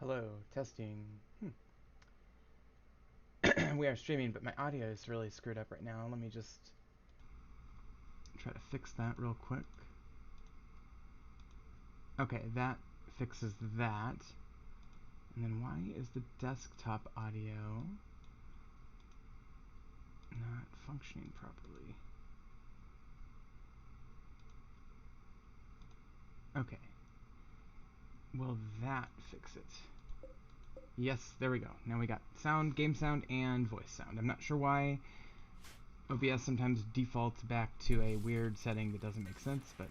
Hello, testing. We are streaming, but my audio is really screwed up right now. Let me just try to fix that real quick. Okay, that fixes that. And then why is the desktop audio not functioning properly? Okay. Will that fix it? Yes, there we go. Now we got sound, game sound, and voice sound. I'm not sure why OBS sometimes defaults back to a weird setting that doesn't make sense, but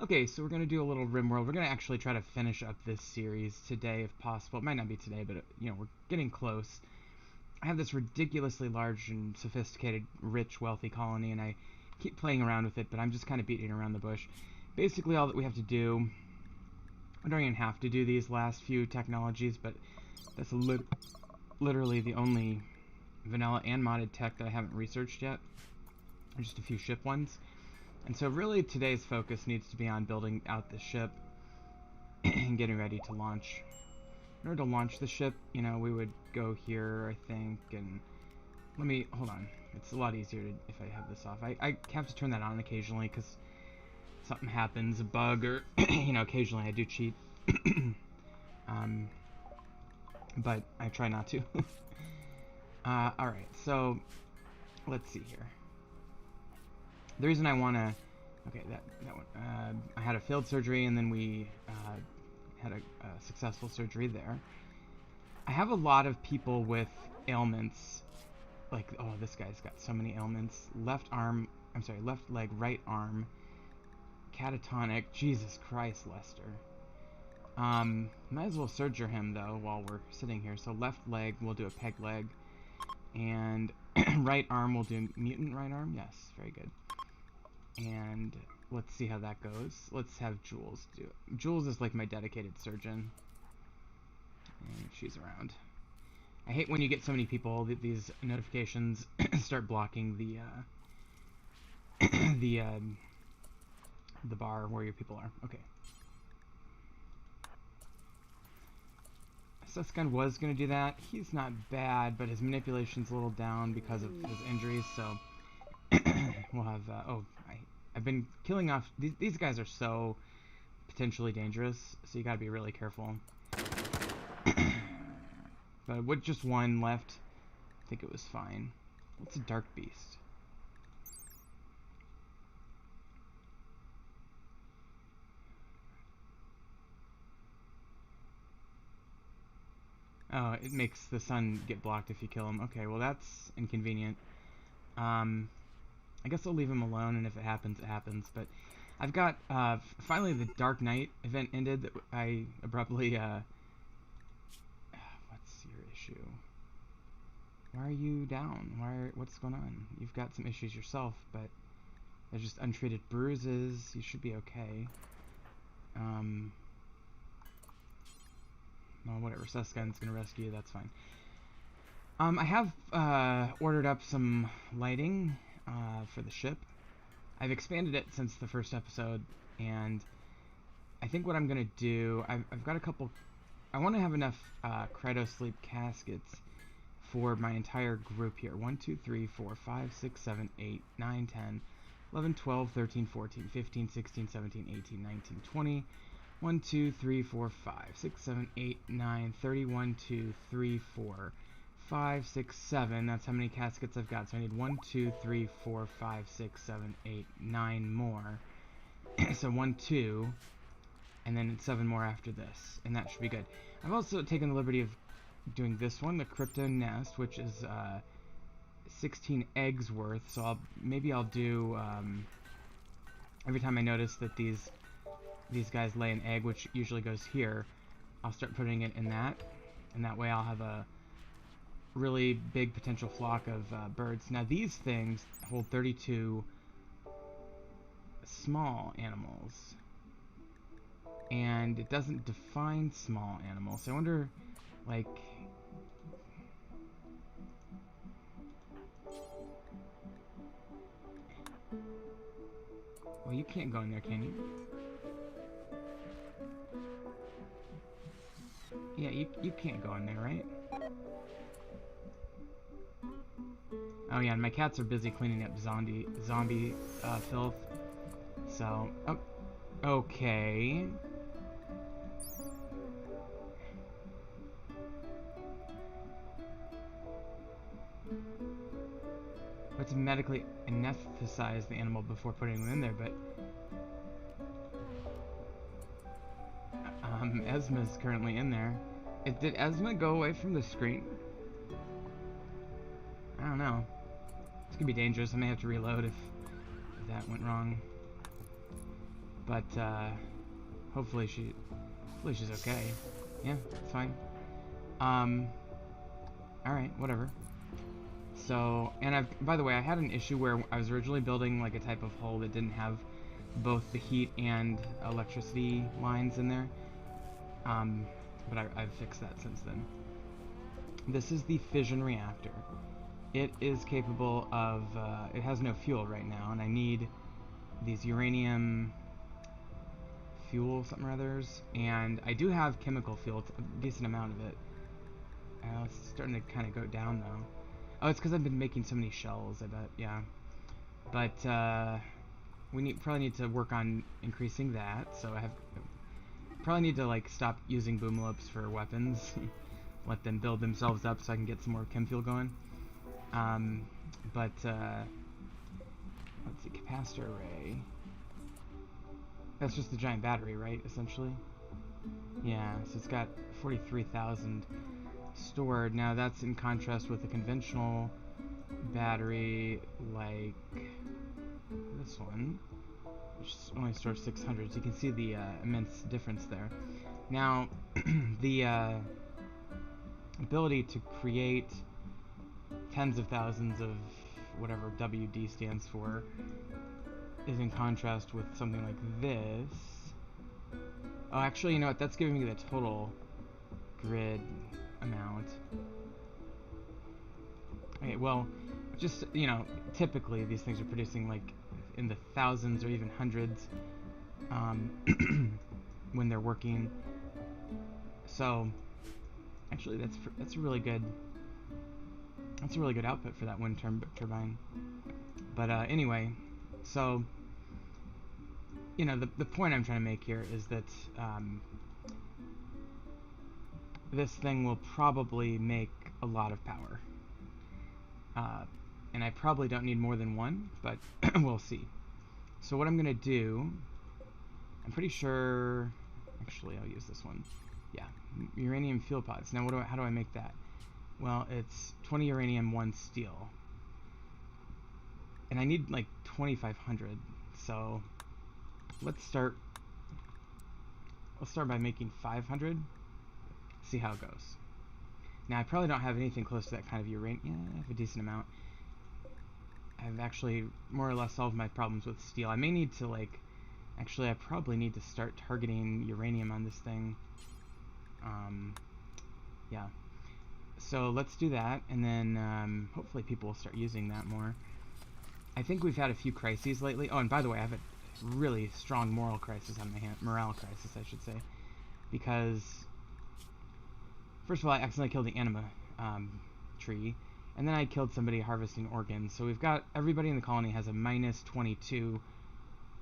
okay, so we're going to do a little RimWorld. We're going to actually try to finish up this series today if possible. It might not be today, but we're getting close. I have this ridiculously large and sophisticated, rich, wealthy colony, and I keep playing around with it, but I'm just kind of beating around the bush. Basically, all that we have to do... I don't even have to do these last few technologies, but that's literally the only vanilla and modded tech that I haven't researched yet. Just a few ship ones. And so really today's focus needs to be on building out the ship and getting ready to launch. In order to launch the ship, we would go here, I think, and hold on. It's a lot easier if I have this off. I have to turn that on occasionally because something happens, a bug, or, occasionally I do cheat. But I try not to. Alright, so let's see here. The reason I want to... Okay, that one. I had a failed surgery, and then we had a successful surgery there. I have a lot of people with ailments. Like, oh, this guy's got so many ailments. Left leg, right arm. Catatonic. Jesus Christ, Lester. Might as well surgery him, though, while we're sitting here. So left leg, we'll do a peg leg. And right arm, we'll do mutant right arm. Yes, very good. And let's see how that goes. Let's have Jules do it. Jules is like my dedicated surgeon. And she's around. I hate when you get so many people that these notifications start blocking the the bar where your people are. Okay. Suskin was going to do that. He's not bad, but his manipulation's a little down because of his injuries, so we'll have... I've been killing off... These guys are so potentially dangerous, so you gotta be really careful. But with just one left, I think it was fine. What's a Dark Beast? Oh, it makes the sun get blocked if you kill him. Okay, well that's inconvenient. I guess I'll leave him alone, and if it happens, it happens. But I've got, finally the Dark Knight event ended that I abruptly, what's your issue? Why are you down? What's going on? You've got some issues yourself, but they're just untreated bruises. You should be okay. Well, whatever. Suskin's gonna rescue you, that's fine. I have, ordered up some lighting, for the ship. I've expanded it since the first episode, and I think what I'm gonna do, I've got a couple... I want to have enough Cryosleep caskets for my entire group here. 1, 2, 3, 4, 5, 6, 7, 8, 9, 10, 11, 12, 13, 14, 15, 16, 17, 18, 19, 20. 1, 2, 3, 4, 5, 6, 7, 8, 9, 30, 1, 2, 3, 4, 5, 6, 7. That's how many caskets I've got. So I need 1, 2, 3, 4, 5, 6, 7, 8, 9 more. So 1, 2, and then 7 more after this, and that should be good. I've also taken the liberty of doing this one, the Crypto Nest, which is 16 eggs worth. So maybe I'll do every time I notice that these guys lay an egg, which usually goes here, I'll start putting it in that, and that way I'll have a really big potential flock of birds. Now these things hold 32 small animals, and it doesn't define small animals, so I wonder, like... Well, you can't go in there, can you? Yeah, you can't go in there, right? Oh yeah, and my cats are busy cleaning up zombie filth. So, oh, okay. But to medically anesthetize the animal before putting them in there, but Esma's currently in there. Did Esma go away from the screen? I don't know. This could be dangerous. I may have to reload if that went wrong. But hopefully she's okay. Yeah, it's fine. All right, whatever. So, and by the way, I had an issue where I was originally building like a type of hull that didn't have both the heat and electricity lines in there. But I've fixed that since then. This is the fission reactor. It is capable of, it has no fuel right now, and I need these uranium fuel something or others, and I do have chemical fuel, a decent amount of it. It's starting to kind of go down though. Oh, it's because I've been making so many shells, I bet, yeah. But, we probably need to work on increasing that, so I probably need to, like, stop using boomloops for weapons. Let them build themselves up so I can get some more chem fuel going. Let's see, capacitor array. That's just a giant battery, right, essentially? Yeah, so it's got 43,000 stored. Now that's in contrast with a conventional battery like this one, which only stores 600. So you can see the immense difference there. Now, the ability to create tens of thousands of whatever WD stands for is in contrast with something like this. Oh, actually, you know what? That's giving me the total grid amount. Okay, well, just, you know, typically these things are producing like in the thousands or even hundreds when they're working. So, actually, that's a really good output for that wind turbine. But anyway, so you know, the point I'm trying to make here is that this thing will probably make a lot of power. And I probably don't need more than one, but we'll see. So what I'm going to do, I'm pretty sure, actually I'll use this one. Yeah, uranium fuel pods. Now how do I make that? Well, it's 20 uranium, 1 steel. And I need like 2,500, so let's start by making 500, see how it goes. Now I probably don't have anything close to that kind of uranium. Yeah, I have a decent amount. I've actually more or less solved my problems with steel. I may need to, like, actually I probably need to start targeting uranium on this thing. Yeah. So let's do that, and then hopefully people will start using that more. I think we've had a few crises lately. Oh, and by the way, I have a really strong moral crisis on my hand. Morale crisis, I should say. Because, first of all, I accidentally killed the anima tree, and then I killed somebody harvesting organs. So we've got, everybody in the colony has a minus 22,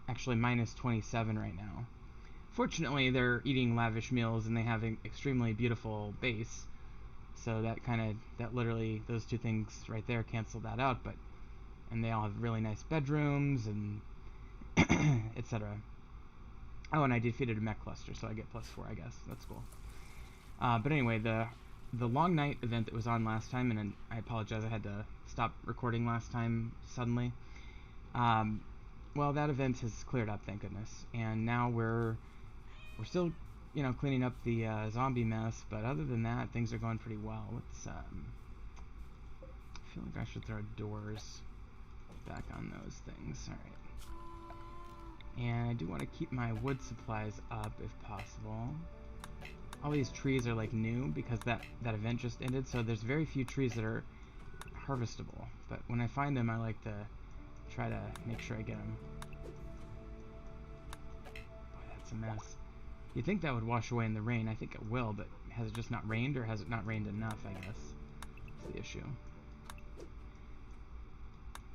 actually minus 27 right now. Fortunately, they're eating lavish meals, and they have an extremely beautiful base. So that literally, those two things right there cancel that out, and they all have really nice bedrooms, and etc. Oh, and I defeated a mech cluster, so I get +4, I guess. That's cool. But anyway, the long night event that was on last time, and I apologize, I had to stop recording last time suddenly. Well, that event has cleared up, thank goodness, and now we're still, you know, cleaning up the zombie mess, but other than that, things are going pretty well. Let's, I feel like I should throw doors back on those things. Alright. And I do want to keep my wood supplies up if possible. All these trees are like new because that event just ended, so there's very few trees that are harvestable. But when I find them, I like to try to make sure I get them. Boy, that's a mess. You'd think that would wash away in the rain. I think it will, but has it just not rained, or has it not rained enough, I guess? That's the issue.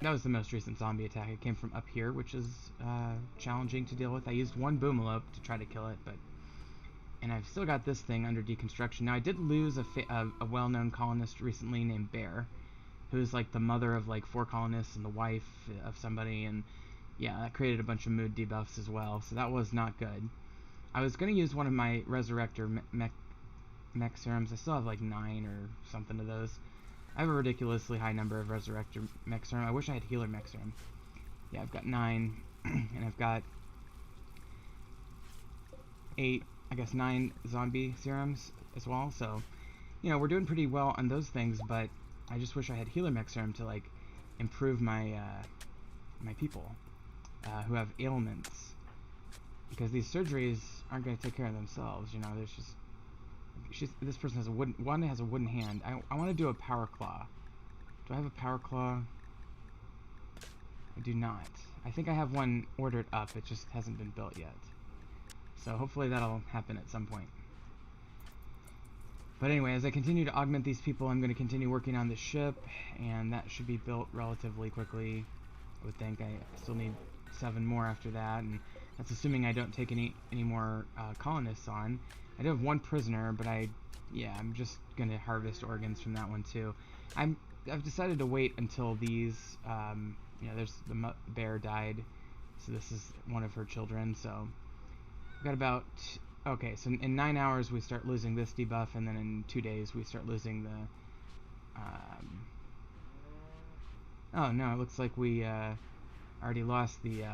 That was the most recent zombie attack. It came from up here, which is challenging to deal with. I used one boomalope to try to kill it, and I've still got this thing under deconstruction. Now, I did lose a well-known colonist recently named Bear, who's like the mother of like 4 colonists and the wife of somebody, and yeah, that created a bunch of mood debuffs as well, so that was not good. I was going to use one of my Resurrector mech serums. I still have like 9 or something of those. I have a ridiculously high number of Resurrector mech serum. I wish I had Healer mech serum. Yeah, I've got 9, and I've got 8, I guess 9 zombie serums as well, so, you know, we're doing pretty well on those things, but I just wish I had Healer mech serum to, like, improve my, my people who have ailments, because these surgeries aren't going to take care of themselves, you know. There's just, this person has a wooden hand. I want to do a power claw. Do I have a power claw? I do not. I think I have one ordered up, it just hasn't been built yet, so hopefully that'll happen at some point. But anyway, as I continue to augment these people, I'm going to continue working on the ship, and that should be built relatively quickly. I would think. I still need 7 more after that, and that's assuming I don't take any more colonists on. I do have 1 prisoner, but I'm just going to harvest organs from that one too. I've decided to wait until these, you know, there's the bear died, so this is one of her children, so I've got about, okay, so in 9 hours we start losing this debuff, and then in 2 days we start losing the, oh no, it looks like we already lost the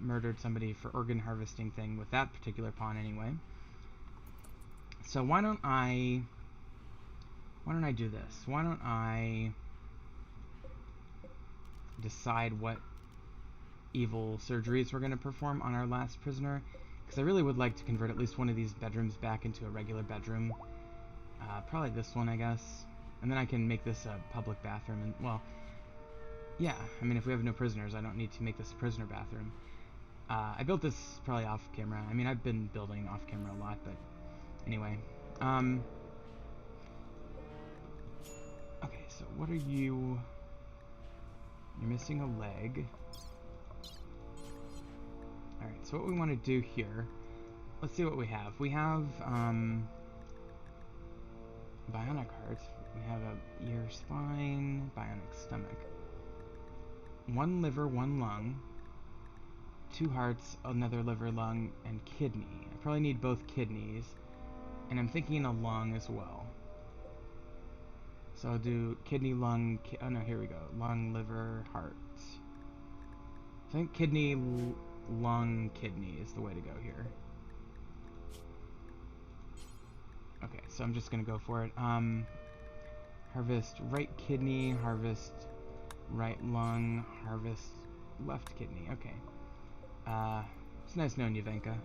murdered somebody for organ harvesting thing with that particular pawn anyway. So why don't I do this? Why don't I decide what evil surgeries we're going to perform on our last prisoner, because I really would like to convert at least one of these bedrooms back into a regular bedroom. Probably this one, I guess, and then I can make this a public bathroom. And well, yeah, I mean, if we have no prisoners, I don't need to make this a prisoner bathroom. I built this probably off camera. I mean, I've been building off camera a lot, but anyway. Okay, so what are you? You're missing a leg. Alright, so what we want to do here, let's see what we have. We have bionic heart, we have a ear, spine, bionic stomach, 1 liver, 1 lung, 2 hearts, another liver, lung, and kidney. I probably need both kidneys, and I'm thinking a lung as well. So I'll do kidney, lung, oh no, here we go, lung, liver, heart. I think kidney, lung, kidney is the way to go here. Okay, so I'm just gonna go for it. Harvest right kidney, harvest right lung, harvest left kidney. Okay. It's nice knowing you, Venka.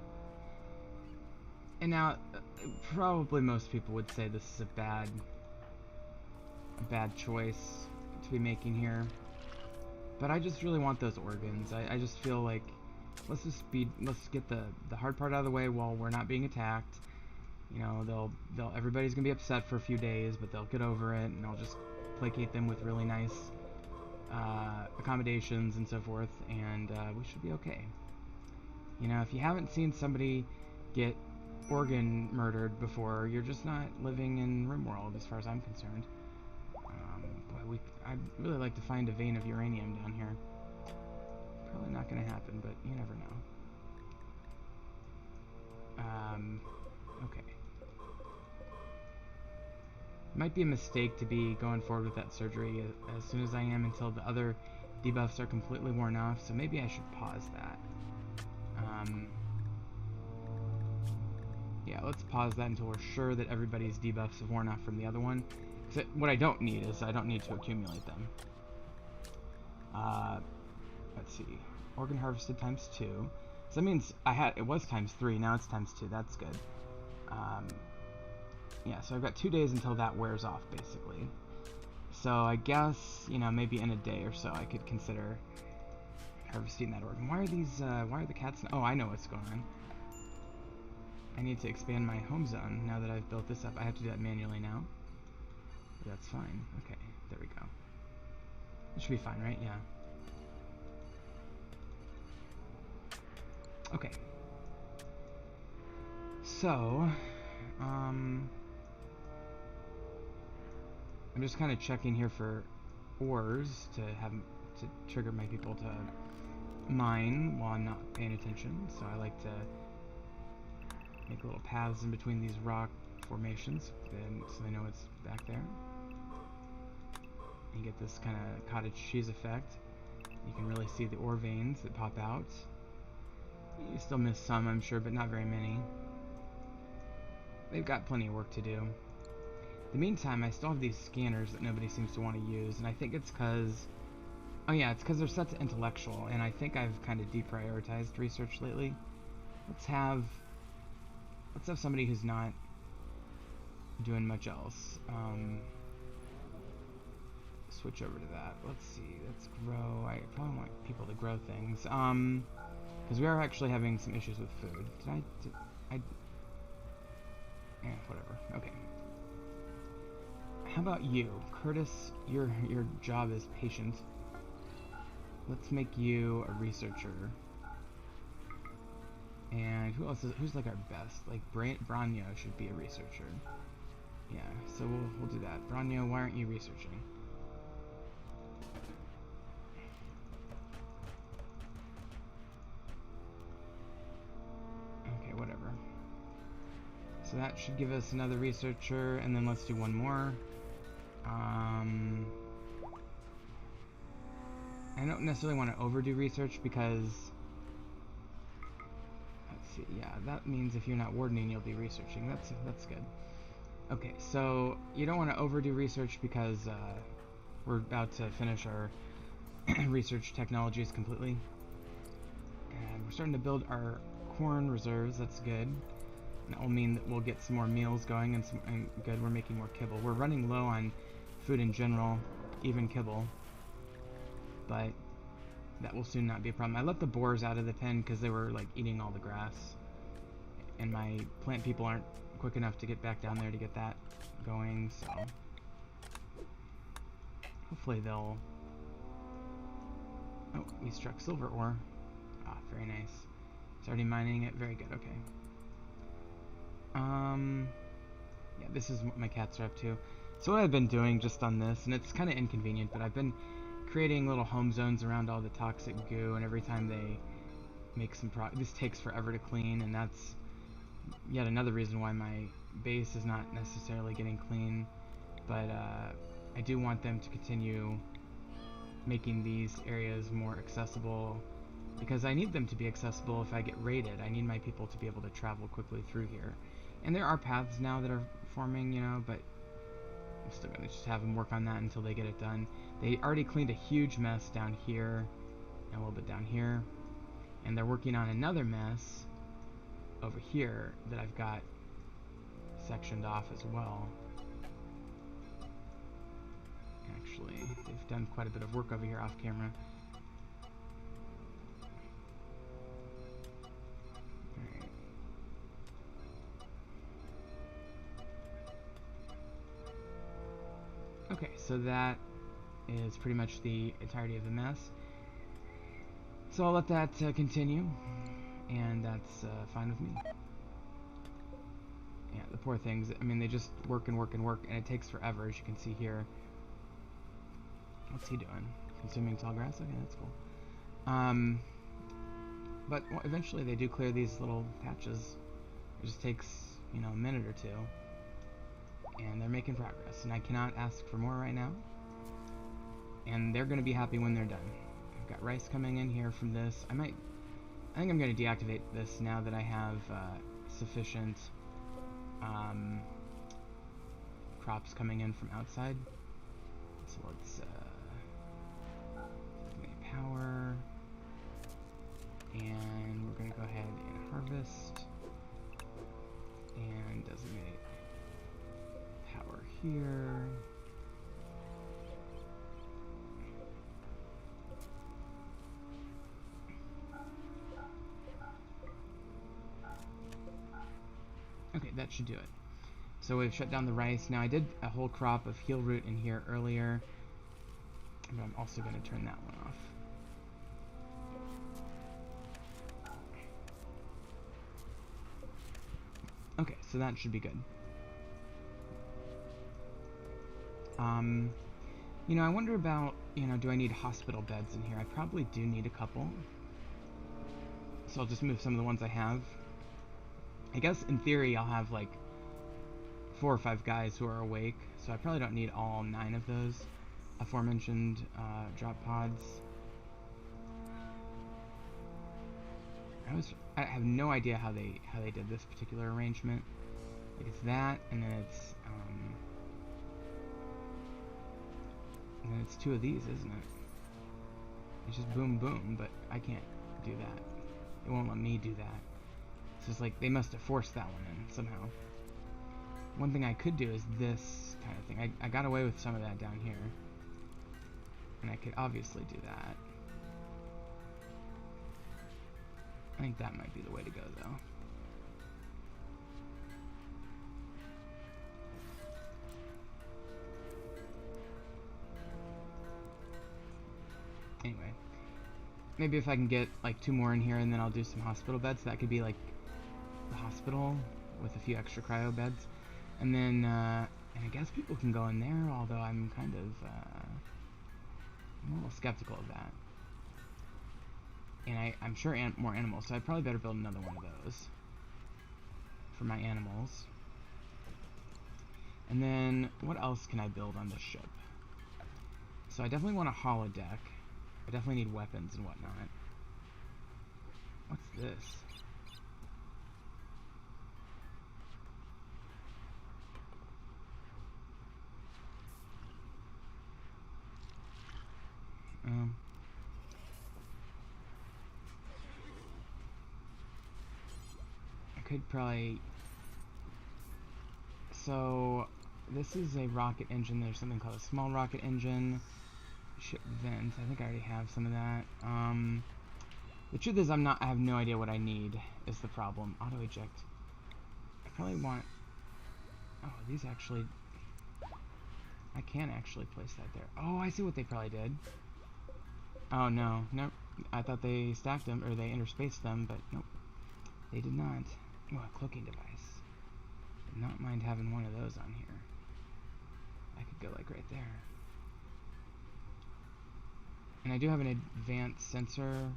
And now, probably most people would say this is a bad choice to be making here. But I just really want those organs. I just feel like let's get the hard part out of the way while we're not being attacked. You know, everybody's gonna be upset for a few days, but they'll get over it, and I'll just placate them with really nice accommodations and so forth, and we should be okay. You know, if you haven't seen somebody get organ murdered before, you're just not living in RimWorld, as far as I'm concerned. Boy, I'd really like to find a vein of uranium down here. Probably not going to happen, but you never know. Okay. Might be a mistake to be going forward with that surgery as soon as I am until the other debuffs are completely worn off, so maybe I should pause that. Yeah, let's pause that until we're sure that everybody's debuffs have worn off from the other one. So what I don't need is I don't need to accumulate them. Let's see. Organ harvested times 2. So that means it was times 3, now it's times 2. That's good. Yeah, so I've got 2 days until that wears off, basically. So I guess, you know, maybe in a day or so I could consider harvesting that organ. Why are the cats... Oh, I know what's going on. I need to expand my home zone now that I've built this up. I have to do that manually now. But that's fine. Okay, there we go. It should be fine, right? Yeah. Okay. So, I'm just kind of checking here for ores to trigger my people to mine while I'm not paying attention. So I like to make little paths in between these rock formations, so they know it's back there. You get this kind of cottage cheese effect. You can really see the ore veins that pop out. You still miss some, I'm sure, but not very many. They've got plenty of work to do. In the meantime, I still have these scanners that nobody seems to want to use, and I think it's because... Oh yeah, it's because they're set to intellectual, and I think I've kind of deprioritized research lately. Let's have somebody who's not doing much else. Switch over to that. Let's see. Let's grow. I probably want people to grow things. Because we are actually having some issues with food. Yeah, whatever. Okay. How about you, Curtis? Your job is patient. Let's make you a researcher. And who else who's like our best? Like Branyo should be a researcher. Yeah, so we'll do that. Branyo, why aren't you researching? Okay, whatever. So that should give us another researcher, and then let's do one more. I don't necessarily want to overdo research because... Let's see, yeah, that means if you're not wardening, you'll be researching. That's good. Okay, so you don't want to overdo research because we're about to finish our research technologies completely. And we're starting to build our corn reserves, that's good. That will mean that we'll get some more meals going, and good, we're making more kibble. We're running low on food in general, even kibble. But that will soon not be a problem. I let the boars out of the pen because they were like eating all the grass. And my plant people aren't quick enough to get back down there to get that going, so hopefully they'll... Oh, we struck silver ore. Ah, very nice. It's already mining it. Very good, okay. Yeah, this is what my cats are up to. So what I've been doing just on this, and it's kind of inconvenient, but I've been creating little home zones around all the toxic goo, and every time they make some this takes forever to clean, and that's yet another reason why my base is not necessarily getting clean. But I do want them to continue making these areas more accessible, because I need them to be accessible if I get raided. I need my people to be able to travel quickly through here. And there are paths now that are forming, you know, but I'm still going to just have them work on that until they get it done. They already cleaned a huge mess down here, and a little bit down here. And they're working on another mess over here that I've got sectioned off as well. Actually, they've done quite a bit of work over here off camera. Alright. Okay, so that is pretty much the entirety of the mess. So I'll let that continue, and that's fine with me. Yeah, the poor things, I mean, they just work and work and work, and it takes forever, as you can see here. What's he doing? Consuming tall grass? Okay, that's cool. But well, eventually they do clear these little patches. It just takes, you know, a minute or two. And they're making progress, and I cannot ask for more right now. And they're going to be happy when they're done. I've got rice coming in here from this. I think I'm going to deactivate this now that I have sufficient crops coming in from outside. So let's power, and we're going to go ahead and harvest and designate power here. that should do it. So we've shut down the rice. Now I did a whole crop of heel root in here earlier, but I'm also going to turn that one off. Okay, so that should be good. You know, I wonder about, you know, do I need hospital beds in here? I probably do need a couple. So I'll just move some of the ones I have. I guess in theory I'll have like 4 or 5 guys who are awake, so I probably don't need all 9 of those aforementioned drop pods. I have no idea how they did this particular arrangement. Like it's that, and then it's 2 of these, isn't it? It's just boom boom, but I can't do that. It won't let me do that. So it's like they must have forced that one in somehow. One thing I could do is this kind of thing. I got away with some of that down here. And I could obviously do that. I think that might be the way to go, though. Anyway. Maybe if I can get like 2 more in here and then I'll do some hospital beds. That could be like the hospital with a few extra cryo beds. And then, and I guess people can go in there, although I'm kind of, I'm a little skeptical of that. And I'm sure more animals, so I probably better build another one of those for my animals. And then, what else can I build on this ship? So I definitely want a holodeck. I definitely need weapons and whatnot. What's this? I could probably... So, this is a rocket engine. There's something called a small rocket engine. Ship vent. I think I already have some of that. The truth is I have no idea what I need is the problem. Auto eject. I probably want... Oh, these actually... I can actually place that there. Oh, I see what they probably did. Oh, no. Nope. I thought they stacked them, or they interspaced them, but nope. They did not. Oh, a cloaking device. Would not mind having one of those on here. I could go, like, right there. And I do have an advanced sensor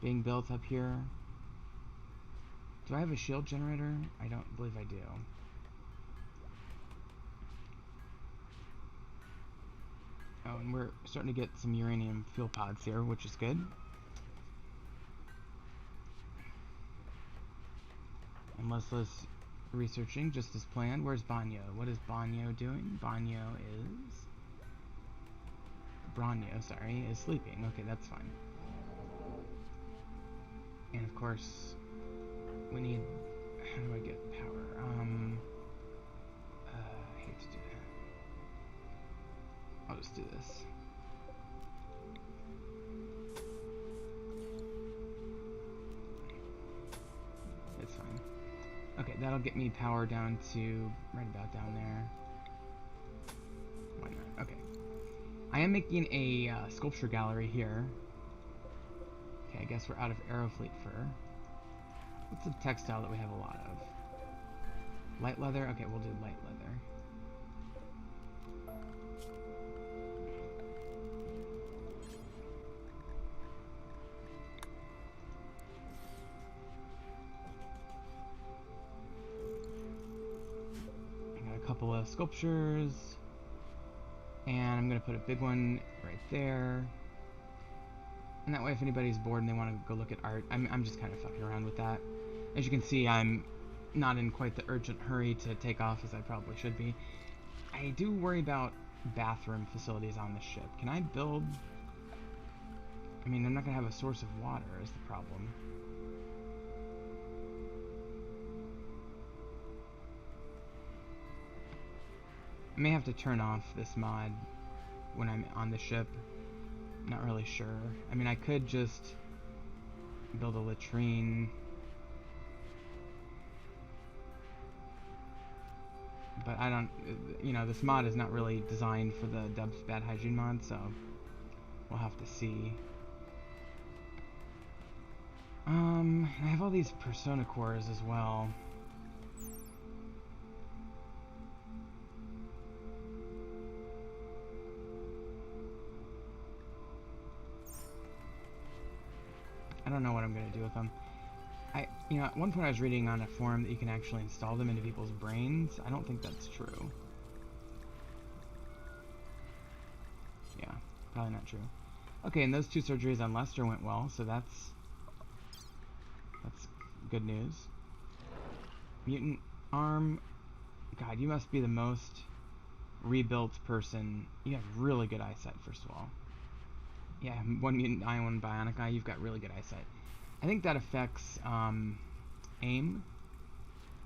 being built up here. Do I have a shield generator? I don't believe I do. Oh, and we're starting to get some uranium fuel pods here, which is good. And Leslie's researching just as planned. Where's Banyo? What is Banyo doing? Banyo is... Branyo, sorry, is sleeping. Okay, that's fine. And of course, we need... How do I get power? I hate to do that. I'll just do this. It's fine. Okay, that'll get me power down to right about down there. Why not? Okay. I am making a sculpture gallery here. Okay, I guess we're out of Aerofleet fur. What's a textile that we have a lot of? Light leather? Okay, we'll do light leather. I got a couple of sculptures. And I'm going to put a big one right there. And that way if anybody's bored and they want to go look at art, I'm just kind of fucking around with that. As you can see, I'm not in quite the urgent hurry to take off as I probably should be. I do worry about bathroom facilities on the ship. Can I build... I mean, I'm not going to have a source of water is the problem. I may have to turn off this mod when I'm on the ship. Not really sure. I mean, I could just build a latrine. but I don't, you know, this mod is not really designed for the Dub's Bad Hygiene mod, so we'll have to see. I have all these Persona cores as well. I don't know what I'm gonna do with them. You know, at one point I was reading on a forum that you can actually install them into people's brains. I don't think that's true. Yeah, probably not true. Okay, and those 2 surgeries on Lester went well, so that's good news. Mutant arm. God, you must be the most rebuilt person. You have really good eyesight, first of all. Yeah, 1 mutant eye, 1 bionic eye. You've got really good eyesight. I think that affects aim,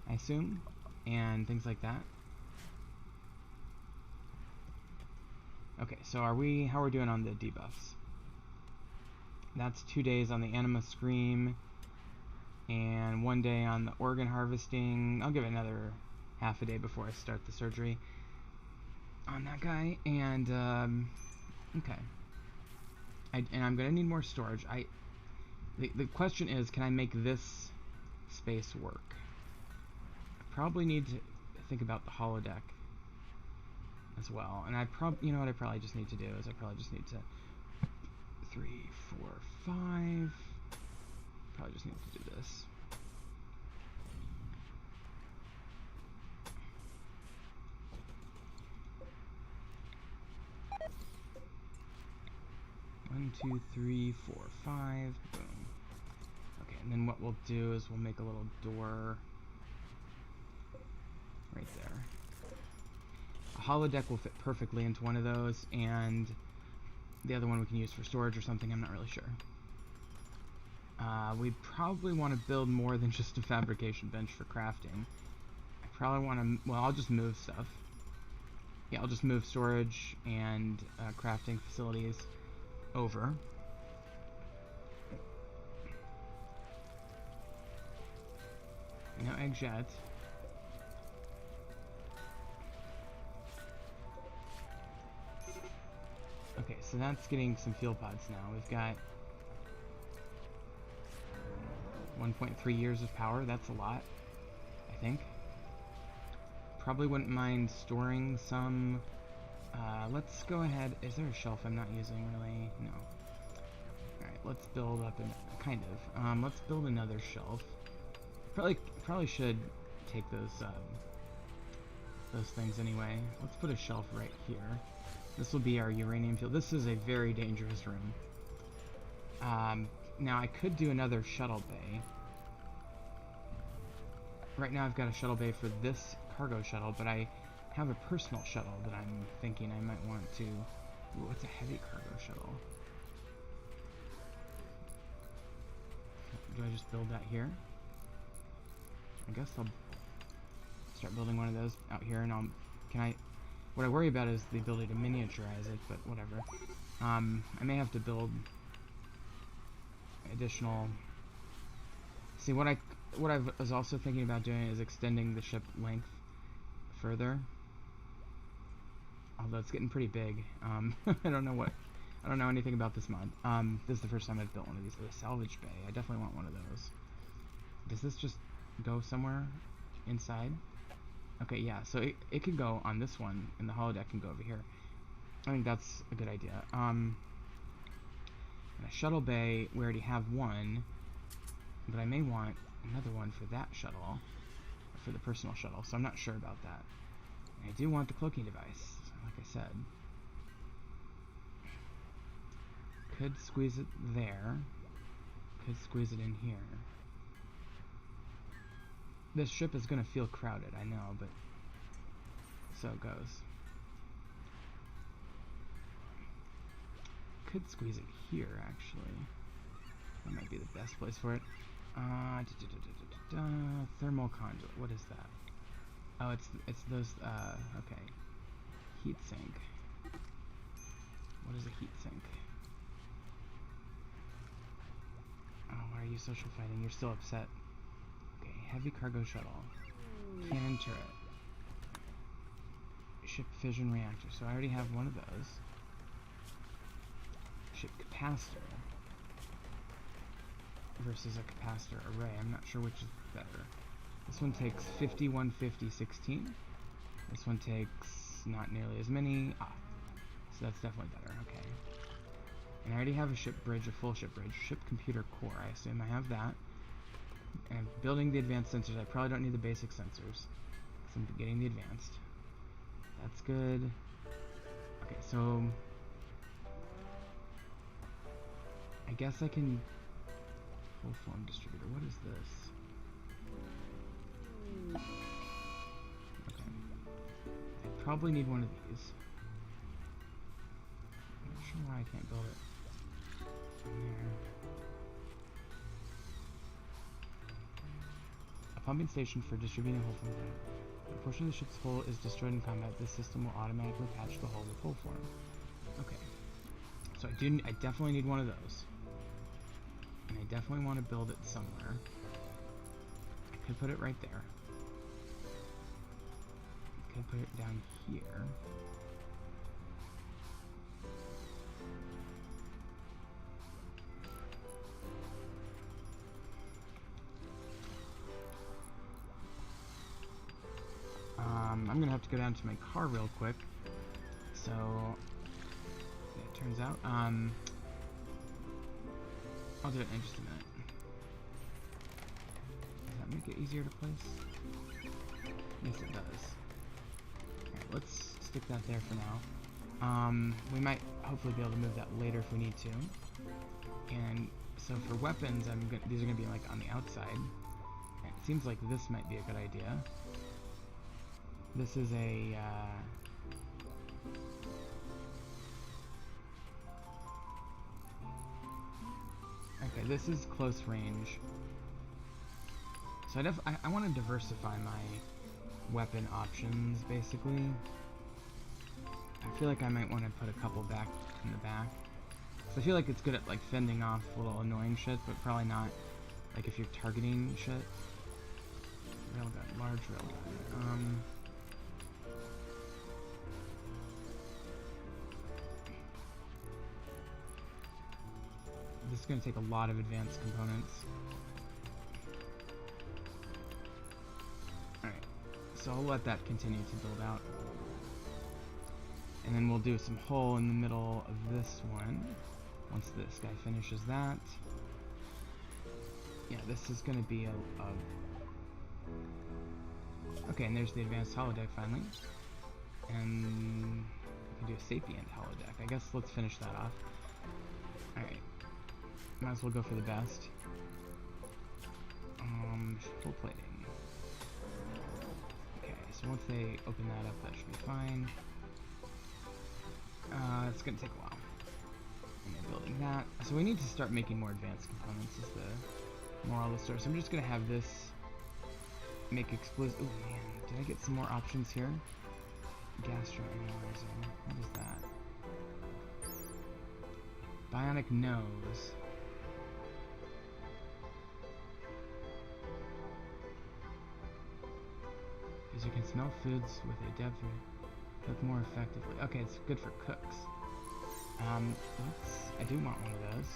I assume, and things like that. Okay, so how are we doing on the debuffs? That's 2 days on the Anima Scream, and 1 day on the organ harvesting. I'll give it another half a day before I start the surgery on that guy, and okay. And I'm gonna need more storage. The question is, can I make this space work? I probably need to think about the holodeck as well. And you know what I probably just need to do is I probably just need to 3, 4, 5. Probably just need to do this. One, 2, 3, 4, 5. Boom. Okay, and then what we'll do is we'll make a little door right there. A holodeck will fit perfectly into one of those, and the other one we can use for storage or something. I'm not really sure. We probably want to build more than just a fabrication bench for crafting. I probably want to, well, I'll just move stuff. Yeah, I'll just move storage and crafting facilities over. No eggs yet. Okay, so that's getting some fuel pods now. We've got 1.3 years of power. That's a lot, I think. Probably wouldn't mind storing some. Let's go ahead. Is there a shelf I'm not using really? No. Alright, let's build up let's build another shelf. Probably should take those things anyway. Let's put a shelf right here. This will be our uranium field. This is a very dangerous room. Now I could do another shuttle bay. Right now I've got a shuttle bay for this cargo shuttle, but I have a personal shuttle that I'm thinking I might want to... Ooh, what's a heavy cargo shuttle? Do I just build that here? I guess I'll start building one of those out here, and what I worry about is the ability to miniaturize it, but whatever. I may have to build additional... See, what I was also thinking about doing is extending the ship length further. Although it's getting pretty big. I don't know anything about this mod. This is the first time I've built one of these. A salvage bay. I definitely want one of those. Does this just go somewhere inside? Okay, yeah, so it could go on this one, and the holodeck can go over here. I think that's a good idea. And a shuttle bay, we already have one, but I may want another one for that shuttle, for the personal shuttle, so I'm not sure about that. And I do want the cloaking device, like I said. Could squeeze it there. Could squeeze it in here. This ship is going to feel crowded, I know, but so it goes. Could squeeze it here, actually. That might be the best place for it. Thermal conduit. What is that? Oh, it's those. Okay. Heat sink. What is a heat sink? Oh, why are you social fighting? You're still upset. Okay, heavy cargo shuttle. Cannon turret. Ship fission reactor. So I already have one of those. Ship capacitor versus a capacitor array. I'm not sure which is better. This one takes 50, 150, 16. This one takes not nearly as many. So that's definitely better. Okay. And I already have a ship bridge, a full ship bridge. Ship computer core, I assume I have that. And I'm building the advanced sensors. I probably don't need the basic sensors, because I'm getting the advanced. That's good. Okay, so I guess I can full form distributor. What is this? Okay. I probably need one of these. I'm not sure why I can't build it in there. A pumping station for distributing hull form. When a portion of the ship's hull is destroyed in combat, this system will automatically patch the hull with hull form. Okay. So I definitely need one of those. And I definitely want to build it somewhere. I could put it right there. I could put it down here. I'm gonna have to go down to my car real quick. So, yeah, it turns out, I'll do it in just a minute. Does that make it easier to place? Yes, it does. Alright, let's stick that there for now. We might hopefully be able to move that later if we need to. And so for weapons, these are gonna be like on the outside. And it seems like this might be a good idea. This is a, okay, this is close range. So I want to diversify my weapon options, basically. I feel like I might want to put a couple back in the back. So I feel like it's good at, like, fending off little annoying shit, but probably not, like, if you're targeting shit. Railgun, large railgun. This is going to take a lot of advanced components. Alright, so I'll let that continue to build out. And then we'll do some hull in the middle of this one, once this guy finishes that. Yeah, this is going to be okay, and there's the advanced holodeck finally. And we can do a sapient holodeck. I guess let's finish that off. Alright. Might as well go for the best. Full plating. Okay, so once they open that up, that should be fine. It's gonna take a while. And they're building that. So we need to start making more advanced components is the moral of the story. So I'm just gonna have this make explosive. Oh man, did I get some more options here? Gastroanalyzer. What is that? Bionic nose. Because you can smell foods with a depth cook more effectively. Okay, it's good for cooks. I do want one of those.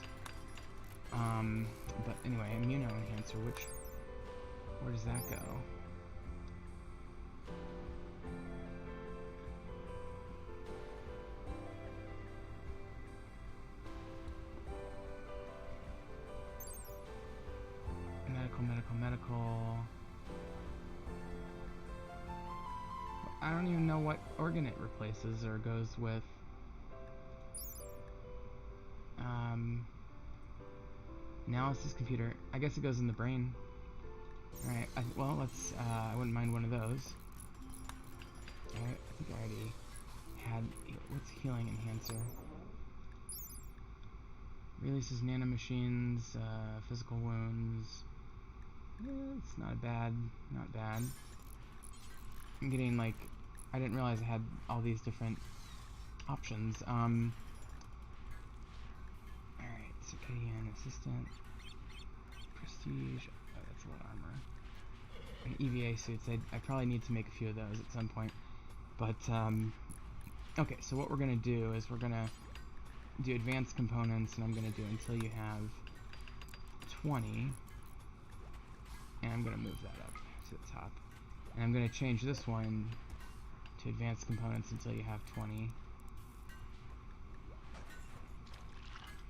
But anyway, immuno enhancer, where does that go? Medical. I don't even know what organ it replaces or goes with. Analysis computer. I guess it goes in the brain. Alright, well, let's, I wouldn't mind one of those. Alright, I think I already had, what's healing enhancer? Releases nanomachines, physical wounds. It's not bad, not bad. I'm getting, like, I didn't realize I had all these different options. Alright, circadian assistant, prestige, oh, that's a lot of armor. And EVA suits, I probably need to make a few of those at some point. But, okay, so what we're going to do is we're going to do advanced components, and I'm going to do until you have 20. And I'm going to move that up to the top. And I'm going to change this one to advanced components until you have 20.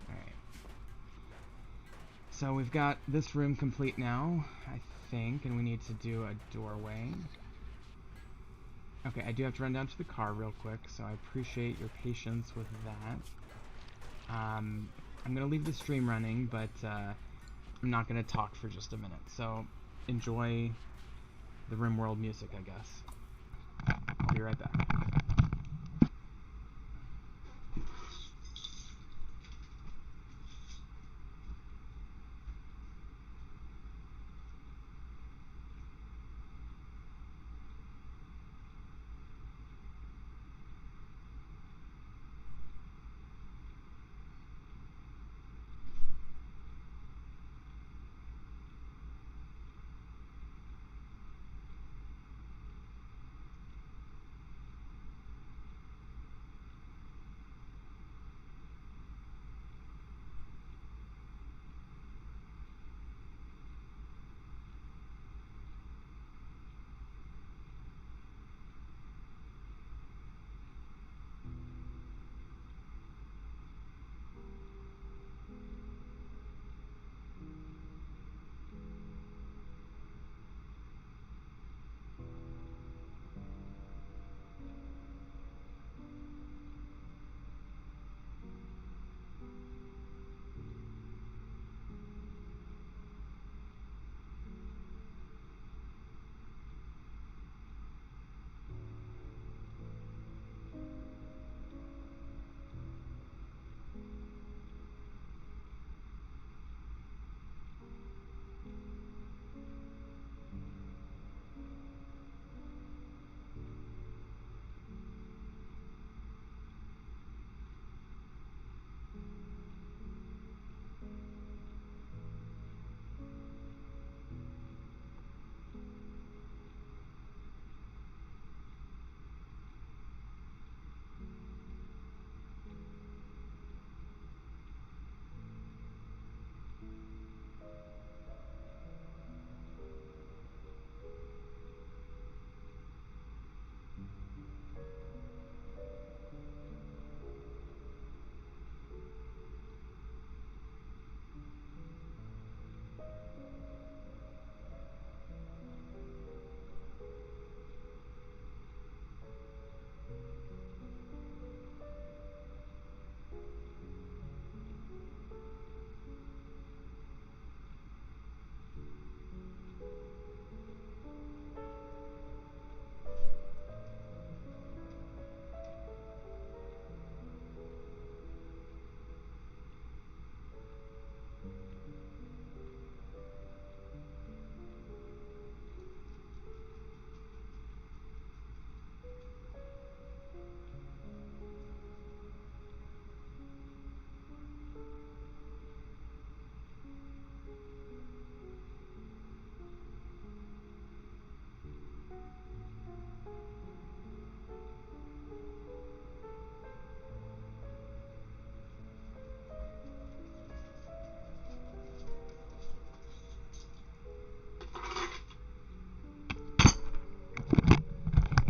Alright. So we've got this room complete now, I think, and we need to do a doorway. Okay, I do have to run down to the car real quick, so I appreciate your patience with that. I'm going to leave the stream running, but I'm not going to talk for just a minute, so enjoy the RimWorld music, I guess. I'll be right back.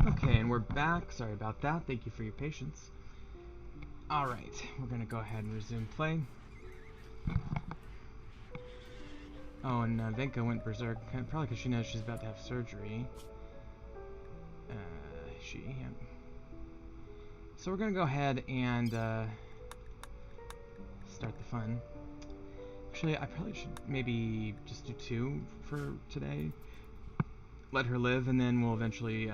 Okay, and we're back. Sorry about that. Thank you for your patience. Alright, we're gonna go ahead and resume play. Oh, and Venka went berserk, probably because she knows she's about to have surgery. Yeah. So we're gonna go ahead and start the fun. Actually, I probably should maybe just do 2 for today. Let her live, and then we'll eventually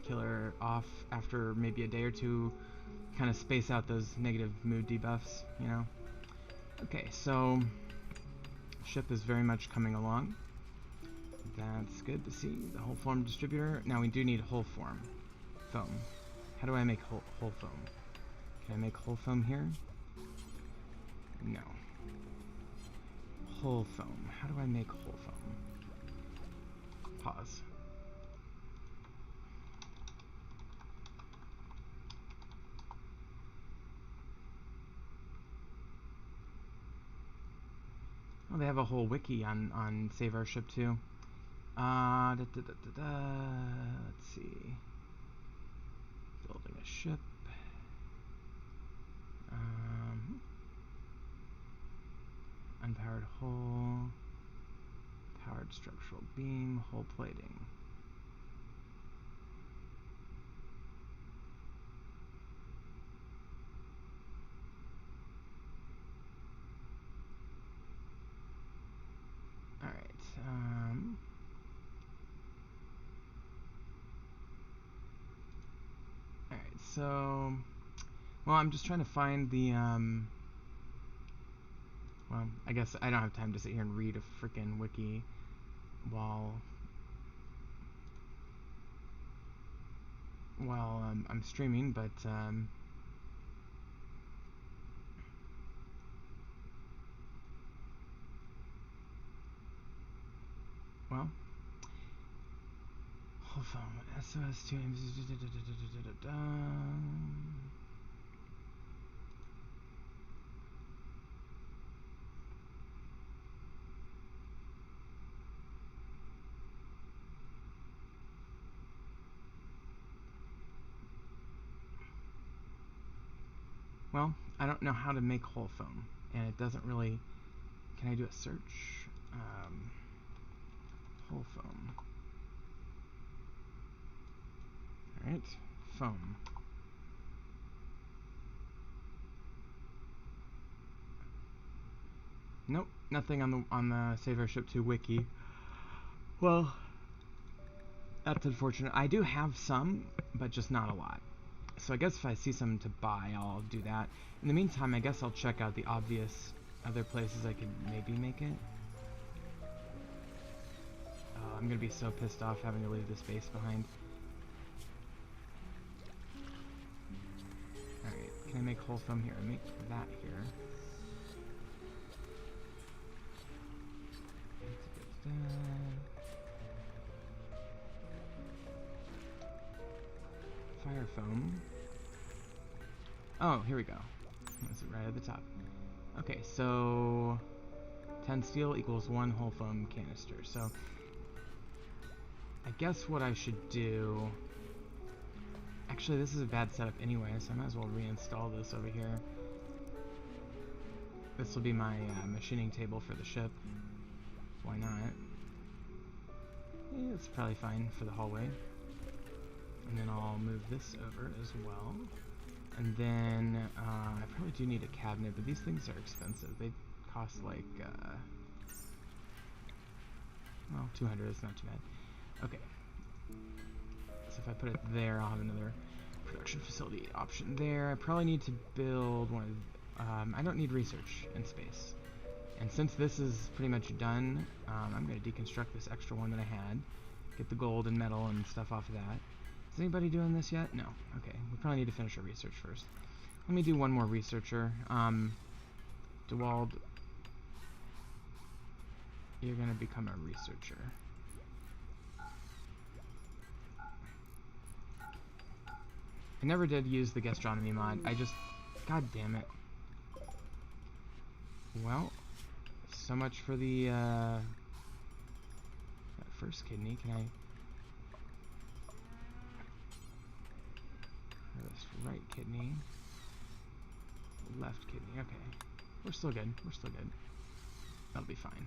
kill her off after maybe a day or 2. Kind of space out those negative mood debuffs, you know? Okay, so ship is very much coming along. That's good to see. The whole form distributor. Now we do need whole form foam. How do I make whole foam? Can I make whole foam here? No. Whole foam. How do I make whole foam? Pause. they have a whole wiki on Save Our Ship too. Let's see. Building a ship. Unpowered hull. Powered structural beam. Hull plating. Alright, alright, so, well, I'm just trying to find the, well, I guess I don't have time to sit here and read a freaking wiki while I'm streaming, but, well, hold on, SOS2, well, I don't know how to make hull foam, and it doesn't really, can I do a search? Hull foam. Alright, foam. Nope, nothing on the Save Our Ship 2 wiki. Well, that's unfortunate. I do have some, but just not a lot. So I guess if I see some to buy, I'll do that. In the meantime, I guess I'll check out the obvious other places I could maybe make it. I'm gonna be so pissed off having to leave this base behind. Alright, can I make hull foam here? I make that here. Fire foam. Oh, here we go. That's it right at the top. Okay, so 10 steel equals 1 hull foam canister. So I guess what I should do... Actually, this is a bad setup anyway, so I might as well reinstall this over here. This will be my machining table for the ship. Why not? Yeah, it's probably fine for the hallway. And then I'll move this over as well. And then I probably do need a cabinet, but these things are expensive. They cost like, well, 200, it's not too bad. Okay. So if I put it there, I'll have another production facility option there. I probably need to build one of, I don't need research in space. And since this is pretty much done, I'm going to deconstruct this extra one that I had. Get the gold and metal and stuff off of that. Is anybody doing this yet? No. Okay, we probably need to finish our research first. Let me do one more researcher. DeWald, you're going to become a researcher. I never did use the gastronomy mod. I just... God damn it. Well, so much for the, that first kidney. Can I... This right kidney. Left kidney. Okay. We're still good. We're still good. That'll be fine.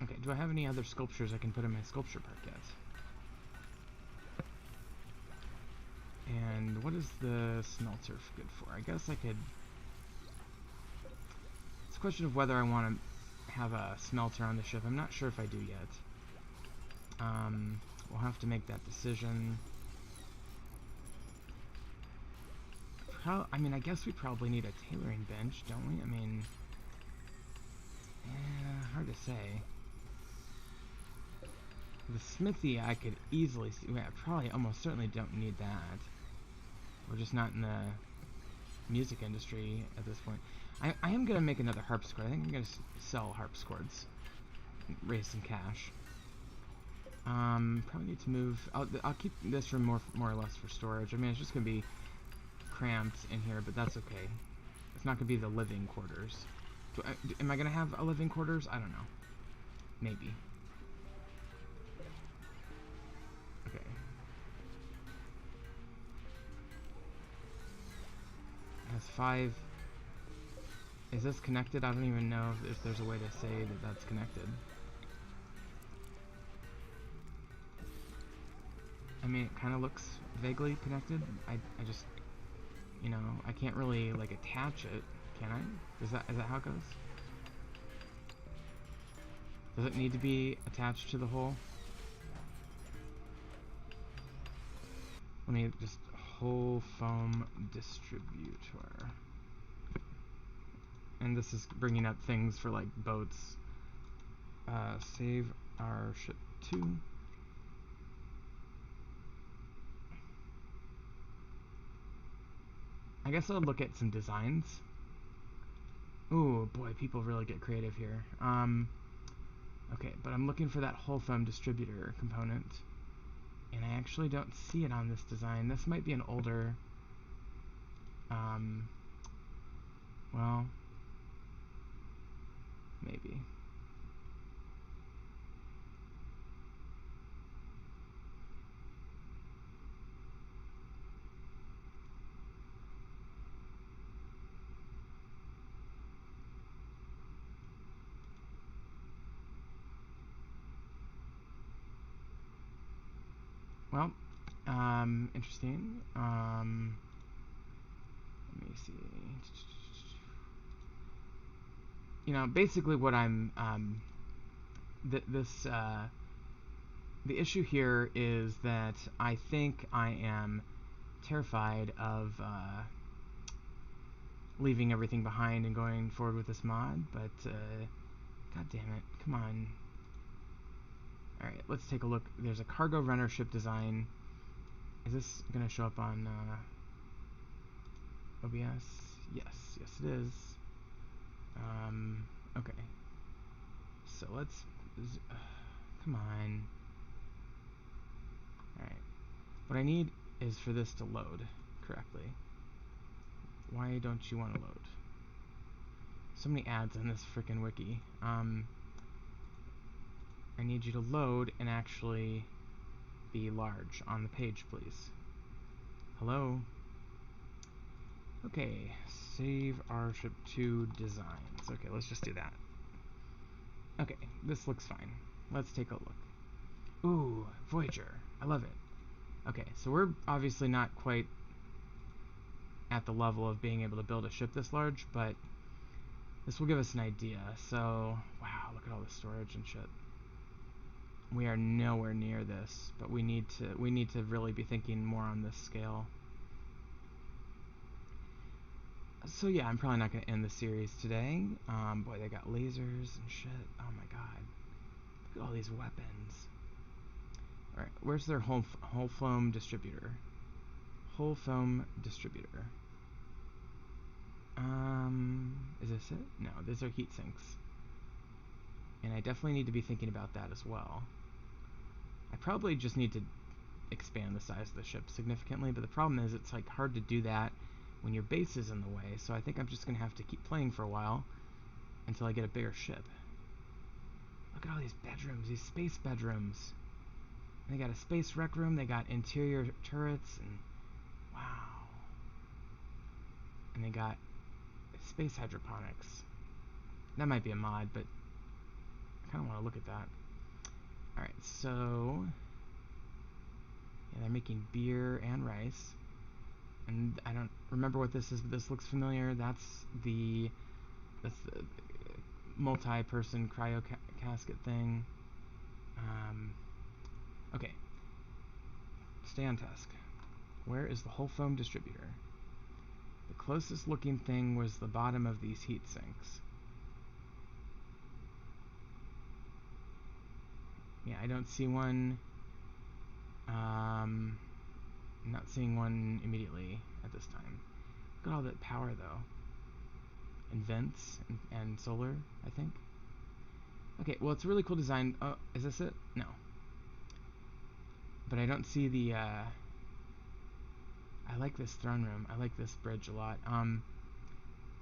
Okay, do I have any other sculptures I can put in my sculpture park yet? And what is the smelter good for? I guess I could... It's a question of whether I want to have a smelter on the ship. I'm not sure if I do yet. We'll have to make that decision. I mean, I guess we probably need a tailoring bench, don't we? I mean... hard to say. The smithy I could easily see. I probably almost certainly don't need that. We're just not in the music industry at this point. I am going to make another harpsichord. I think I'm going to sell harpsichords. Raise some cash. Probably need to move... I'll keep this room more or less for storage. I mean, it's just going to be cramped in here, but that's okay. It's not gonna be the living quarters. Am I gonna have a living quarters? I don't know. Maybe. Okay. It has 5. Is this connected? I don't even know if there's a way to say that that's connected. I mean, it kind of looks vaguely connected. I just, you know, I can't really, like, attach it, can I? Is that how it goes? Does it need to be attached to the hole? Let me just, whole foam distributor. And this is bringing up things for, like, boats. Save our ship 2. I guess I'll look at some designs. Ooh, boy, people really get creative here. Okay, but I'm looking for that whole foam distributor component. And I actually don't see it on this design. This might be an older... well... maybe. Well, interesting. Let me see. You know, basically what I'm, the issue here is that I think I am terrified of, leaving everything behind and going forward with this mod, but, god damn it, come on. Alright, let's take a look. There's a cargo runner ship design. Is this going to show up on OBS? Yes, it is. Okay. So let's... come on. Alright. What I need is for this to load correctly. Why don't you want to load? So many ads on this frickin' wiki. I need you to load and actually be large on the page, please. Hello? Okay, save our ship 2 designs. Okay, let's just do that. Okay, this looks fine. Let's take a look. Ooh, Voyager. I love it. Okay, so we're obviously not quite at the level of being able to build a ship this large, but this will give us an idea. So, wow, look at all the storage and shit. We are nowhere near this, but we need to really be thinking more on this scale. So yeah, I'm probably not going to end the series today. Boy, they got lasers and shit. Oh my god. Look at all these weapons. Alright, where's their whole foam distributor? Whole foam distributor. Is this it? No, these are heat sinks. And I definitely need to be thinking about that as well. I probably just need to expand the size of the ship significantly, but the problem is it's like hard to do that when your base is in the way, so I think I'm just going to have to keep playing for a while until I get a bigger ship. Look at all these bedrooms, these space bedrooms. And they got a space rec room, they got interior turrets, and wow. And they got space hydroponics. That might be a mod, but I kind of want to look at that. Alright, so... yeah, they're making beer and rice. And I don't remember what this is, but this looks familiar. That's the multi-person cryo casket thing. Okay. Stay on task. Where is the whole foam distributor? The closest looking thing was the bottom of these heat sinks. Yeah, I don't see one. I'm not seeing one immediately at this time. Look at all that power, though. And vents and solar, I think. Okay, well, it's a really cool design. Oh, is this it? No. But I don't see the, I like this throne room. I like this bridge a lot.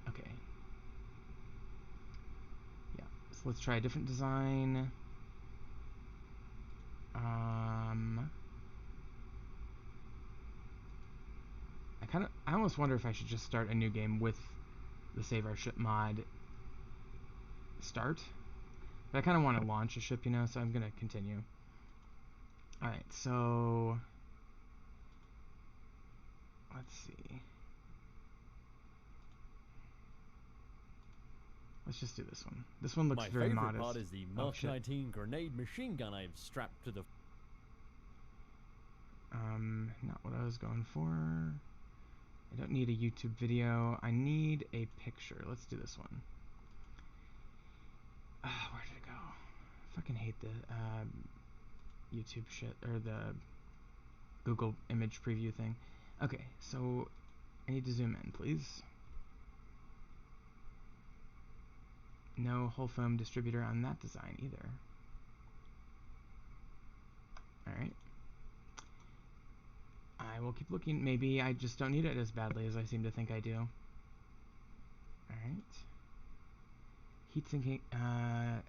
Okay. Yeah, so let's try a different design. I almost wonder if I should just start a new game with the Save Our Ship mod start. But I kind of want to launch a ship, you know, so I'm going to continue. Alright, so let's see. Let's just do this one. This one looks very modest. My favorite part is the Mark 19 grenade machine gun I've strapped to the... Not what I was going for. I don't need a YouTube video. I need a picture. Let's do this one. Where did it go? I fucking hate the YouTube shit, or the Google image preview thing. Okay, so I need to zoom in, please. No whole foam distributor on that design either. Alright. I will keep looking. Maybe I just don't need it as badly as I seem to think I do. Alright. Heat sinking.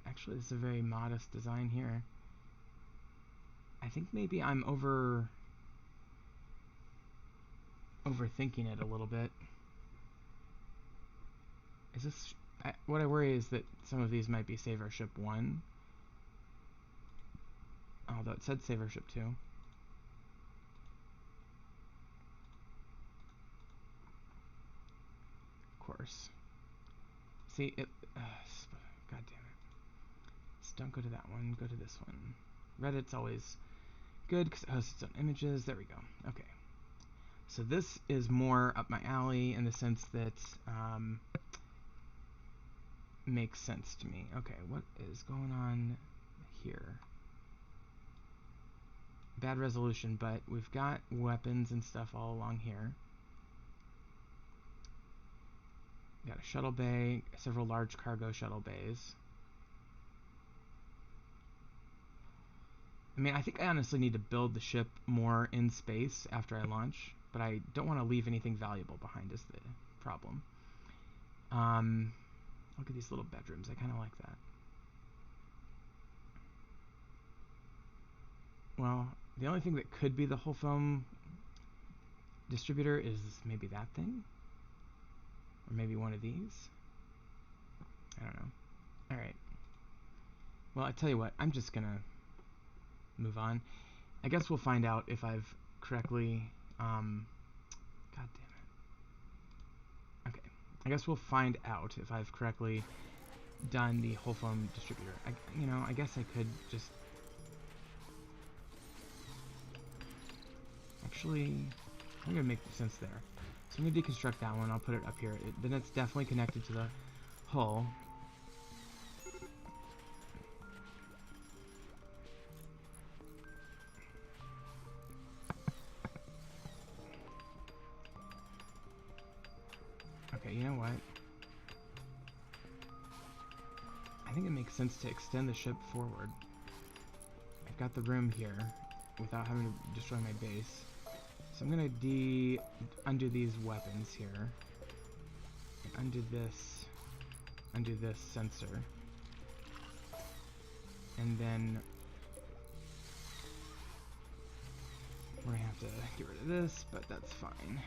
Actually, this is a very modest design here. I think maybe I'm overthinking it a little bit. Is this... what I worry is that some of these might be Save Our Ship 1. Although it said Save Our Ship 2. Of course. See, it... God damn it. Just don't go to that one. Go to this one. Reddit's always good because it hosts its own images. There we go. Okay. So this is more up my alley in the sense that makes sense to me. Okay, what is going on here? Bad resolution, but we've got weapons and stuff all along here. Got a shuttle bay, several large cargo shuttle bays. I mean, I think I honestly need to build the ship more in space after I launch, but I don't want to leave anything valuable behind is the problem. Look at these little bedrooms. I kind of like that. Well, the only thing that could be the whole foam distributor is maybe that thing. Or maybe one of these. I don't know. Alright. Well, I tell you what. I'm just gonna move on. I guess we'll find out if I've correctly... God damn it. Okay. I guess we'll find out if I've correctly done the whole foam distributor. I guess I could just... Actually, I'm gonna make sense there. So I'm gonna deconstruct that one. I'll put it up here. Then it's definitely connected to the hull. Okay, you know what? I think it makes sense to extend the ship forward. I've got the room here without having to destroy my base. So I'm gonna undo these weapons here. And undo this sensor. And then we're gonna have to get rid of this, but that's fine.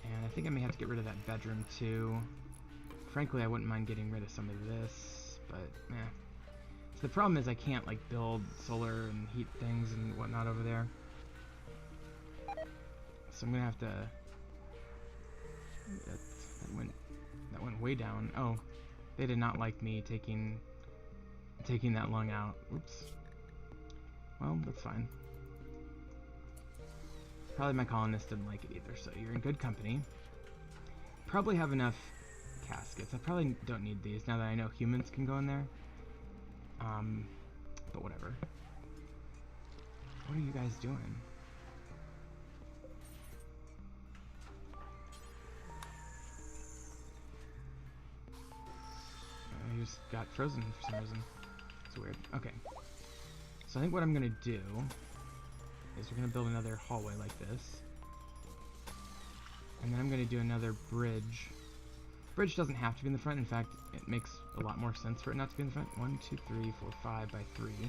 And I think I may have to get rid of that bedroom too. Frankly, I wouldn't mind getting rid of some of this, but eh. So the problem is I can't like build solar and heat things and whatnot over there. So I'm gonna have to... That went way down. Oh, they did not like me taking that long out. Oops. Well, that's fine. Probably my colonists didn't like it either, so you're in good company. Probably have enough caskets. I probably don't need these now that I know humans can go in there. But whatever. What are you guys doing? I just got frozen for some reason. It's weird. Okay. So I think what I'm gonna do is we're gonna build another hallway like this. And then I'm going to do another bridge. Bridge doesn't have to be in the front. In fact, it makes a lot more sense for it not to be in the front. 1, 2, 3, 4, 5 by 3. 3, 4,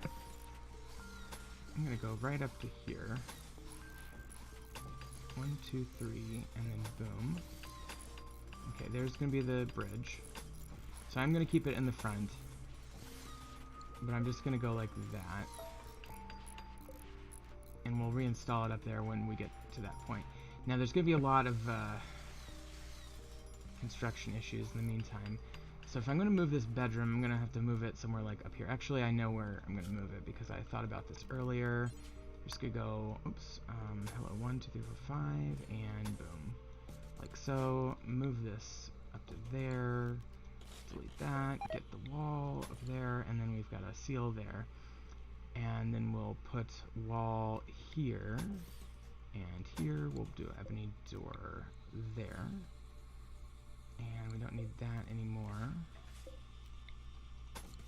5. I'm going to go right up to here. 1, 2, 3, and then boom. Okay, there's going to be the bridge. So I'm going to keep it in the front. But I'm just going to go like that. And we'll reinstall it up there when we get to that point. Now there's going to be a lot of construction issues in the meantime. So if I'm going to move this bedroom, I'm going to have to move it somewhere like up here. Actually, I know where I'm going to move it because I thought about this earlier. Just going to go, oops, hello, 1, 2, 3, 4, 5, and boom. Like so. Move this up to there. Delete that, get the wall up there, and then we've got a seal there. And then we'll put wall here, and here we'll do an ebony door there. And we don't need that anymore.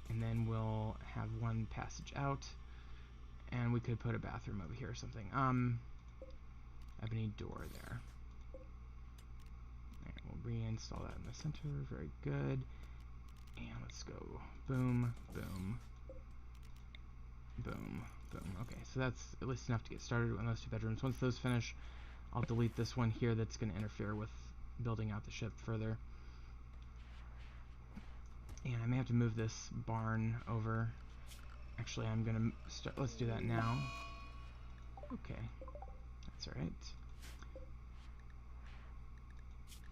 And then we'll have one passage out, and we could put a bathroom over here or something. Ebony door there. And we'll reinstall that in the center, very good. And let's go boom, boom, boom, boom. Okay, so that's at least enough to get started on those two bedrooms. Once those finish, I'll delete this one here that's going to interfere with building out the ship further. And I may have to move this barn over. Actually, I'm going to start. Let's do that now. Okay, that's alright.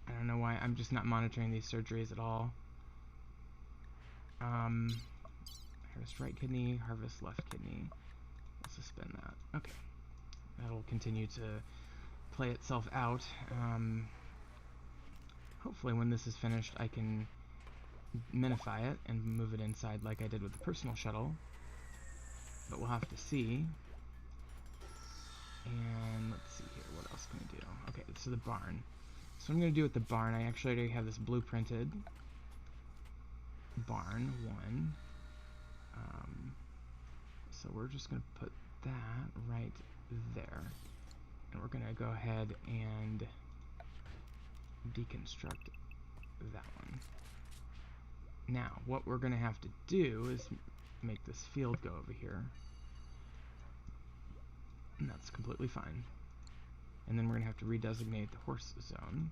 I don't know why. I'm just not monitoring these surgeries at all. Harvest right kidney, harvest left kidney. Let's suspend that. Okay. That'll continue to play itself out. Hopefully when this is finished I can minify it and move it inside like I did with the personal shuttle. But we'll have to see. And let's see here, what else can we do? Okay, so the barn. So what I'm going to do with the barn, I actually already have this blueprinted. Barn 1. So we're just going to put that right there. And we're going to go ahead and deconstruct that one. Now, what we're going to have to do is make this field go over here. And that's completely fine. And then we're going to have to redesignate the horse zone.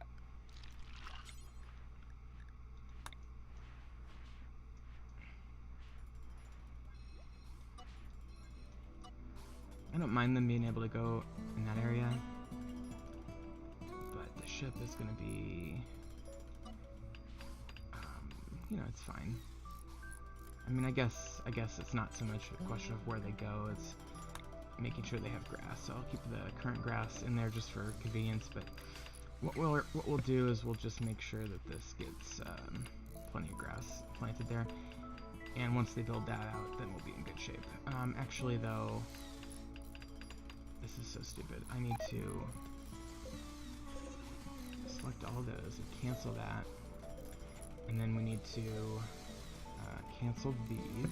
I don't mind them being able to go in that area, but the ship is going to be, you know, it's fine. I mean, I guess it's not so much a question of where they go, it's making sure they have grass. So I'll keep the current grass in there just for convenience, but what we'll do is we'll just make sure that this gets plenty of grass planted there. And once they build that out, then we'll be in good shape. Actually, though, this is so stupid. I need to select all those and cancel that. And then we need to cancel these.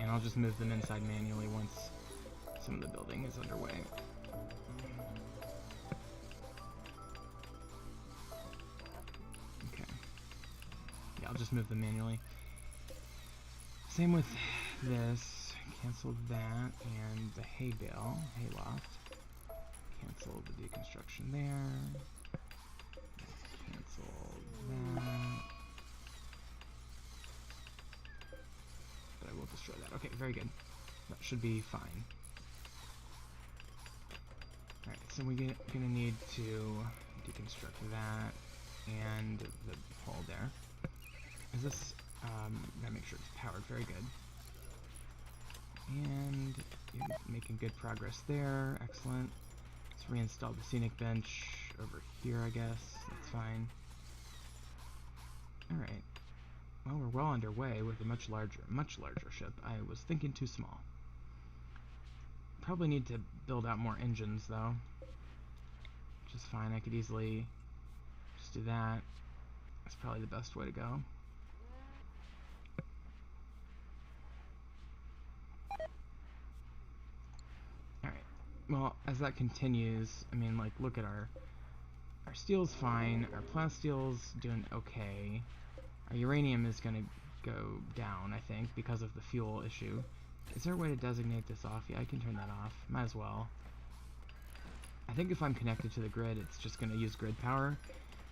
And I'll just move them inside manually once some of the building is underway. Okay. Yeah, I'll just move them manually. Same with this. Cancel that and the hay bale, hayloft. Cancel the deconstruction there. Cancel that. But I will destroy that. Okay, very good. That should be fine. Alright, so we're gonna need to deconstruct that and the hole there. Is this, gotta make sure it's powered. Very good. And you're making good progress there. Excellent. Let's reinstall the scenic bench over here, I guess. That's fine. Alright. Well, we're well underway with a much larger ship. I was thinking too small. Probably need to build out more engines, though. which is fine. I could easily just do that. That's probably the best way to go. Alright, well, as that continues, I mean, like, look at our steel's fine, our plastile's doing okay, our uranium is gonna go down, I think, because of the fuel issue. Is there a way to designate this off? Yeah, I can turn that off. Might as well. I think if I'm connected to the grid, it's just gonna use grid power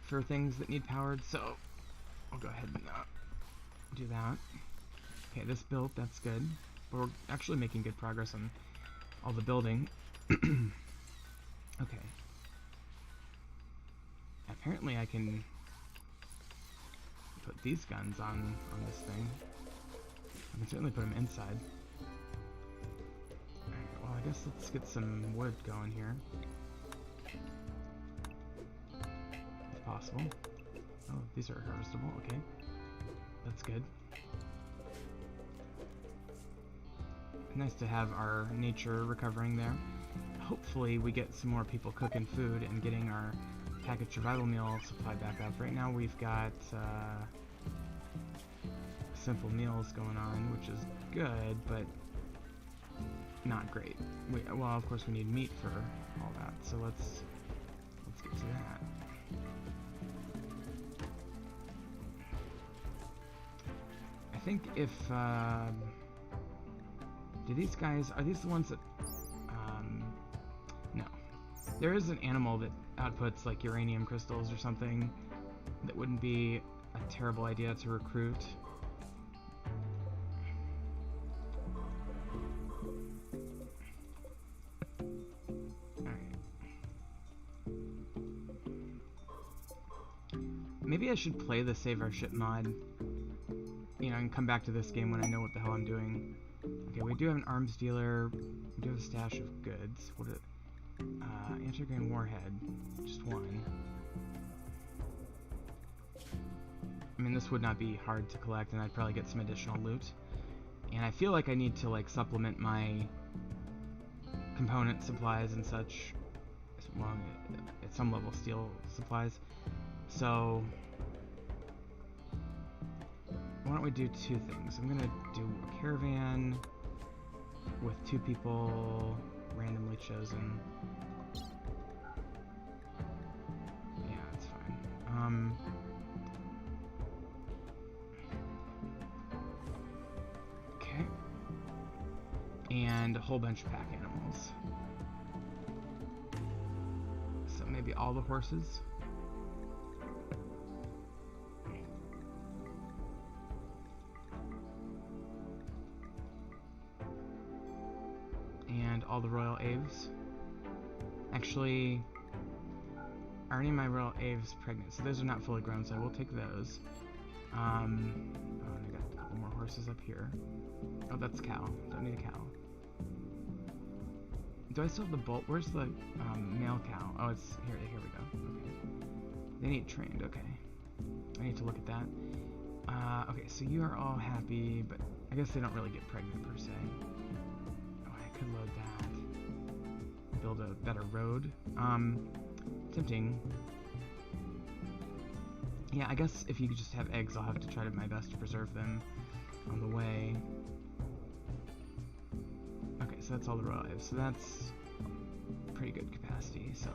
for things that need powered, so I'll go ahead and do that. Okay, this built, that's good. But we're actually making good progress on all the building. Okay. Apparently I can put these guns on this thing. I can certainly put them inside. Alright, well, I guess let's get some wood going here. If possible. Oh, these are harvestable, okay. That's good. Nice to have our nature recovering there. Hopefully we get some more people cooking food and getting our packaged survival meal supply back up. Right now we've got simple meals going on, which is good, but not great. Well, of course we need meat for all that, so let's get to that. I think if do these guys, are these the ones that no. There is an animal that outputs like uranium crystals or something that wouldn't be a terrible idea to recruit. Alright. Maybe I should play the Save Our Ship mod, you know, and come back to this game when I know what the hell I'm doing. Okay, we do have an arms dealer, we do have a stash of goods. What is it? Anti-grain warhead, just one. I mean, this would not be hard to collect, and I'd probably get some additional loot. And I feel like I need to, like, supplement my component supplies and such. Well, at some level, steel supplies. So, why don't we do two things? I'm gonna do a caravan with 2 people randomly chosen. Yeah, that's fine. Okay. And a whole bunch of pack animals. So maybe all the horses. And all the royal aves. Actually, are any of my royal aves pregnant? So those are not fully grown, so I will take those. Oh, and I got a couple more horses up here. Oh, that's a cow. Don't need a cow. Do I still have the bolt? Where's the male cow? Oh, it's here. Here we go. Okay. They need trained. Okay. I need to look at that. Okay, so you are all happy, but I guess they don't really get pregnant per se. Oh, I could load that. Build a better road. Tempting. Yeah, I guess if you could just have eggs, I'll have to try my best to preserve them on the way. Okay, so that's all the royal eggs. So that's pretty good capacity, so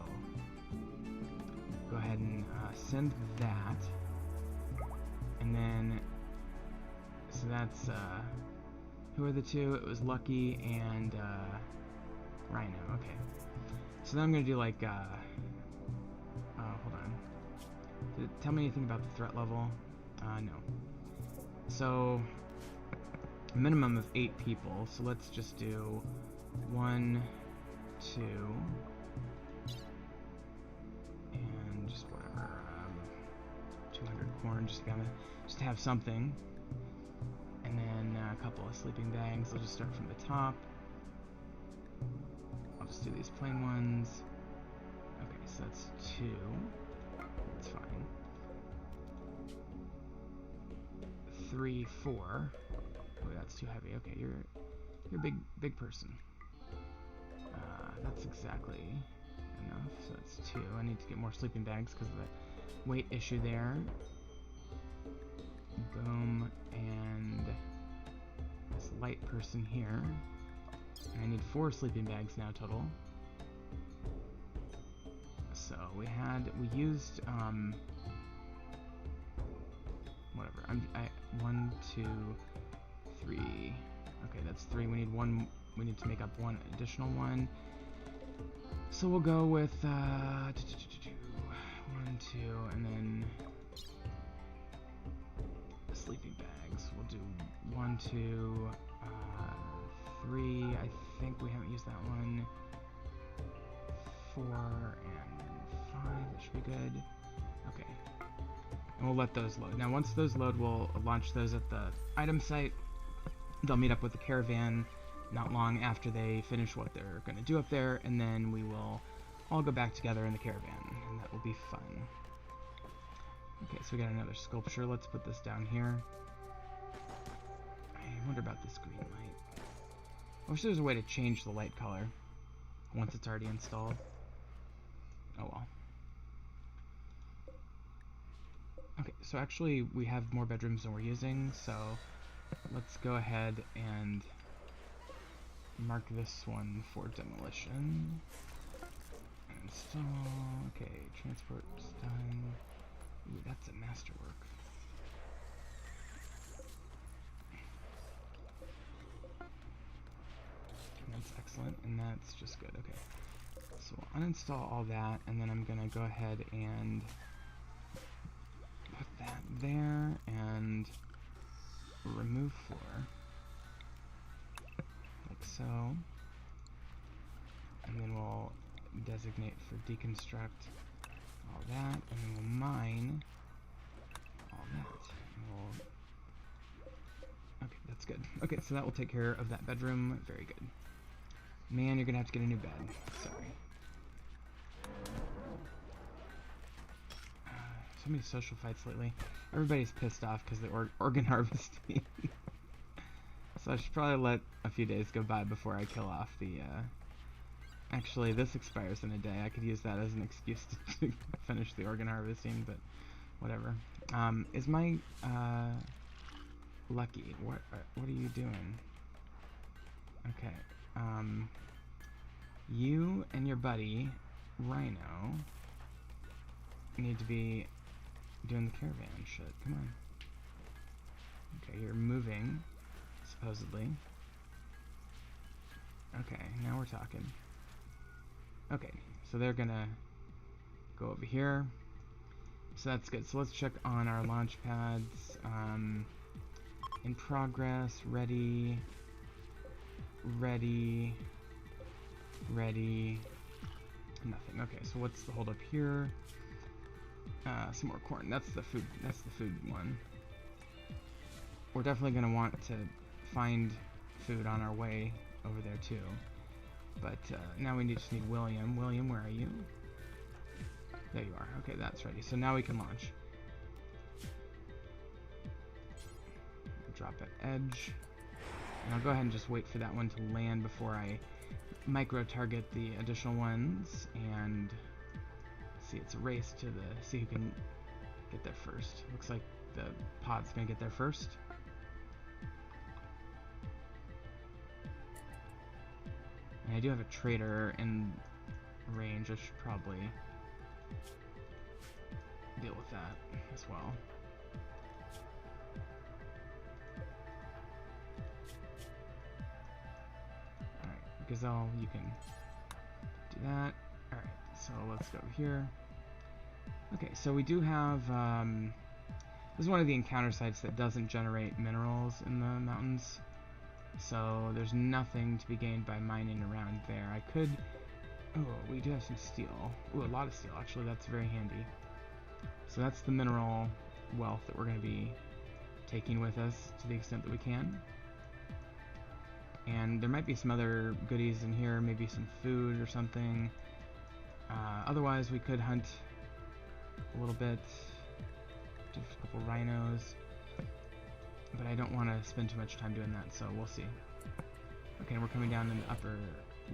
go ahead and send that. And then, so that's, who are the 2? It was Lucky and Rhino, okay. So then I'm going to do like, hold on. Did it tell me anything about the threat level? No. So, a minimum of 8 people, so let's just do 1, 2, and just whatever, 200 corn, just to have something. And then a couple of sleeping bags. I'll just start from the top. I'll just do these plain ones. Okay, so that's 2. That's fine. 3, 4. Oh, that's too heavy. Okay, you're a big person. That's exactly enough, so that's 2. I need to get more sleeping bags because of the weight issue there. Boom, and this light person here. And I need 4 sleeping bags now total. So we used, whatever, 1, 2, 3, okay, that's 3, we need to make up 1 additional one. So we'll go with, 1, 2, and then sleeping bags. We'll do 1, 2, 3. I think we haven't used that one. 4 and 5. That should be good. Okay. And we'll let those load. Now, once those load, we'll launch those at the item site. They'll meet up with the caravan not long after they finish what they're going to do up there, and then we will all go back together in the caravan, and that will be fun. Okay, so we got another sculpture. Let's put this down here. I wonder about this green light. I wish there was a way to change the light color once it's already installed. Oh well. Okay, so actually we have more bedrooms than we're using, so let's go ahead and mark this one for demolition. Install. Okay, transport's done. Ooh, that's a masterwork. That's excellent, and that's just good. Okay, so we'll uninstall all that, and then I'm gonna go ahead and put that there and remove 4, like so, and then we'll designate for deconstruct all that, and then we'll mine all that. And okay, that's good. Okay, so that will take care of that bedroom. Very good. Man, you're gonna have to get a new bed. Sorry. So many social fights lately. Everybody's pissed off because the organ harvesting. So I should probably let a few days go by before I kill off the, Actually, this expires in a day. I could use that as an excuse to finish the organ harvesting, but whatever. Is my, Lucky, what are you doing? Okay, you and your buddy, Rhino, need to be doing the caravan shit. Come on. Okay, you're moving, supposedly. Okay, now we're talking. Okay, so they're gonna go over here. So that's good. So let's check on our launch pads. In progress, ready, ready, ready, nothing. Okay, so what's the hold up here? Some more corn. That's the food one. We're definitely gonna want to find food on our way over there too. But now we just need William. William, where are you? There you are. Okay, that's ready. So now we can launch. Drop at edge. And I'll go ahead and just wait for that one to land before I micro-target the additional ones. And see, it's a race to see who can get there first. Looks like the pod's gonna get there first. And I do have a trader in range. I should probably deal with that as well. Alright, Gazelle, you can do that. Alright, so let's go here. Okay, so we do have, this is one of the encounter sites that doesn't generate minerals in the mountains. So there's nothing to be gained by mining around there. I could, oh, we do have some steel. Ooh, a lot of steel, actually. That's very handy. So that's the mineral wealth that we're going to be taking with us to the extent that we can. And there might be some other goodies in here, maybe some food or something. Otherwise, we could hunt a little bit, do a couple rhinos. But I don't want to spend too much time doing that, so we'll see. Okay, we're coming down in the upper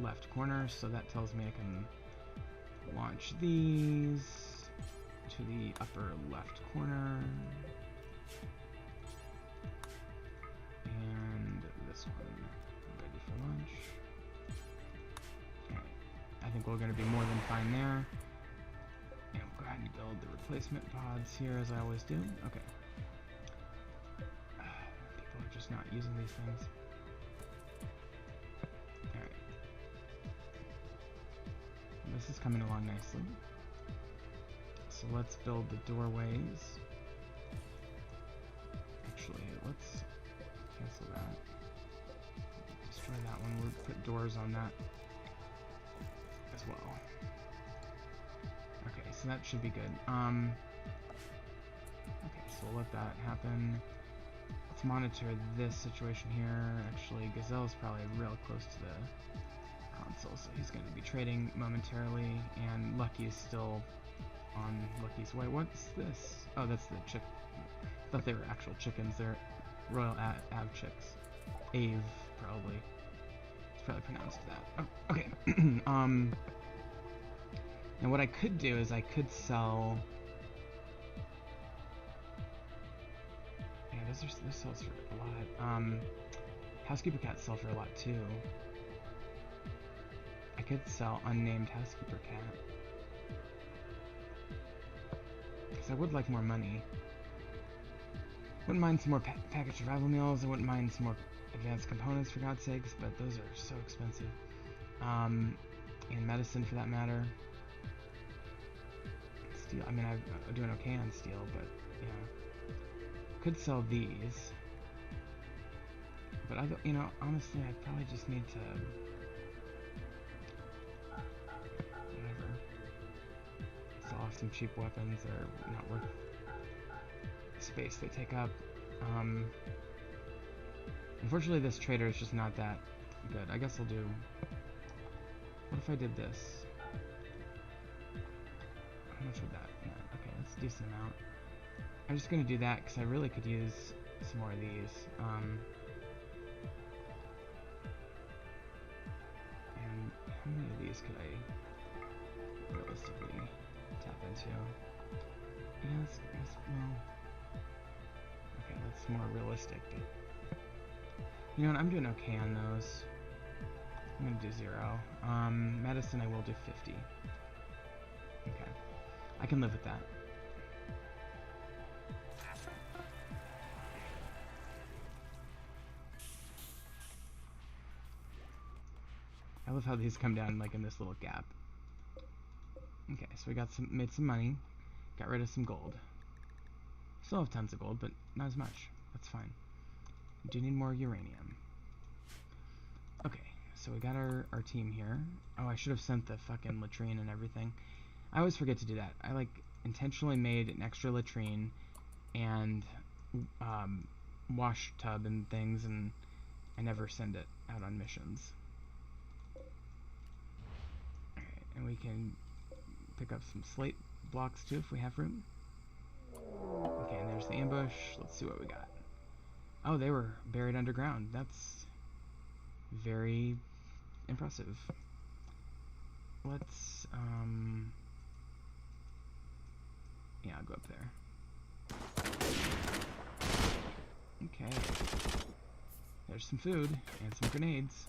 left corner, so that tells me I can launch these to the upper left corner. And this one ready for launch. Alright, I think we're going to be more than fine there. And we'll go ahead and build the replacement pods here as I always do. Okay. People are just not using these things. Alright. This is coming along nicely. So let's build the doorways. Actually, let's cancel that. Destroy that one. We'll put doors on that as well. Okay, so that should be good. Okay, so we'll let that happen. Let's monitor this situation here. Actually, Gazelle's probably real close to the console, so he's going to be trading momentarily, and Lucky is still on Lucky's way. What's this? Oh, that's the chick. I thought they were actual chickens. They're Royal Av chicks. Ave, probably. It's probably pronounced that. Oh, okay. Now what I could do is I could sell... Yeah, this sells for a lot. Housekeeper cats sell for a lot too. I could sell unnamed housekeeper cat. Because I would like more money. Wouldn't mind some more packaged survival meals. I wouldn't mind some more advanced components, for God's sakes, but those are so expensive. And medicine, for that matter. Steel. I mean, I'm doing okay on steel, but yeah. Could sell these. But you know, honestly, I probably just need to. Whatever. Sell off some cheap weapons that are not worth the space they take up. Unfortunately, this trader is just not that good. I guess I'll do. What if I did this? How much would that net? Okay, that's a decent amount. I'm just gonna do that because I really could use some more of these. And how many of these could I realistically tap into? Yeah, well. Okay, that's more realistic. You know what? I'm doing okay on those. I'm gonna do 0. Medicine, I will do 50. Okay. I can live with that. I love how these come down like in this little gap. Okay, so we got made some money, got rid of some gold. Still have tons of gold, but not as much. That's fine. We do need more uranium. Okay, so we got our team here. Oh, I should have sent the fucking latrine and everything. I always forget to do that. I like intentionally made an extra latrine and wash tub and things, and I never send it out on missions. Alright, and we can pick up some slate blocks too if we have room. Okay, and there's the ambush. Let's see what we got. Oh, they were buried underground. That's very impressive. Let's, yeah, I'll go up there. Okay. There's some food and some grenades.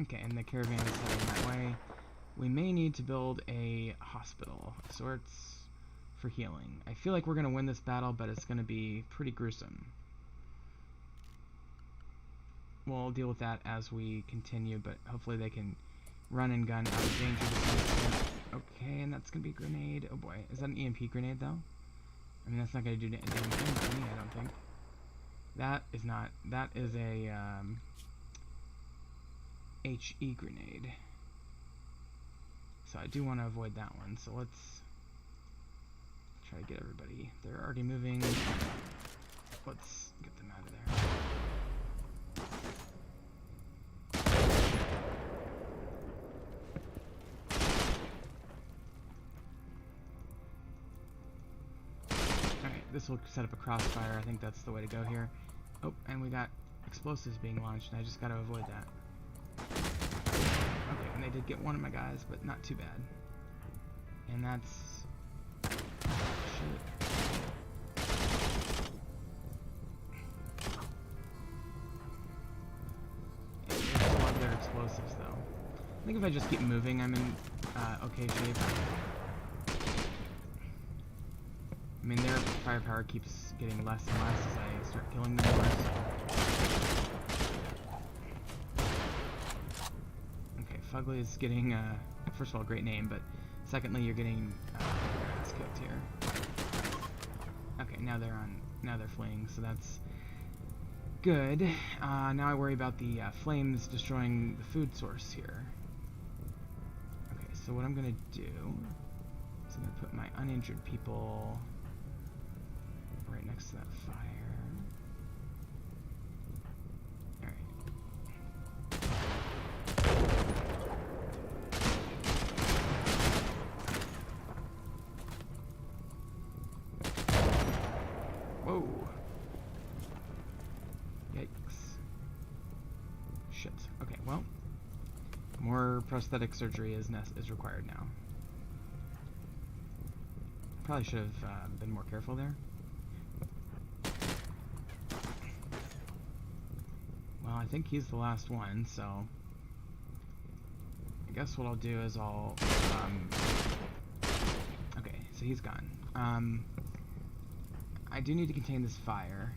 Okay, and the caravan is heading that way. We may need to build a hospital of sorts for healing. I feel like we're going to win this battle, but it's going to be pretty gruesome. We'll deal with that as we continue, but hopefully they can run and gun out of danger to some extent. Okay, and that's going to be a grenade. Oh boy, is that an EMP grenade though? I mean, that's not going to do anything to me, I don't think. That is not. That is a HE grenade. So I do want to avoid that one, so let's try to get everybody. They're already moving. Let's get them out of there. Alright, this will set up a crossfire. I think that's the way to go here. Oh, and we got explosives being launched, and I just got to avoid that. Okay, And I did get one of my guys, but not too bad. And that's... shit. Yeah, there's a lot of their explosives, though. I think if I just keep moving, I'm in okay shape. I mean, their firepower keeps getting less and less as I start killing them more. Okay, Fugly is getting, first of all, great name, but secondly, you're getting ass kicked here. Okay, now they're fleeing, so that's good. Now I worry about the flames destroying the food source here. Okay, so what I'm gonna do is I'm gonna put my uninjured people right next to that fire. Whoa. Yikes. Shit. Okay, well, more prosthetic surgery is required now. Probably should have been more careful there. Well, I think he's the last one, so I guess what I'll do is I'll okay, so he's gone. I do need to contain this fire.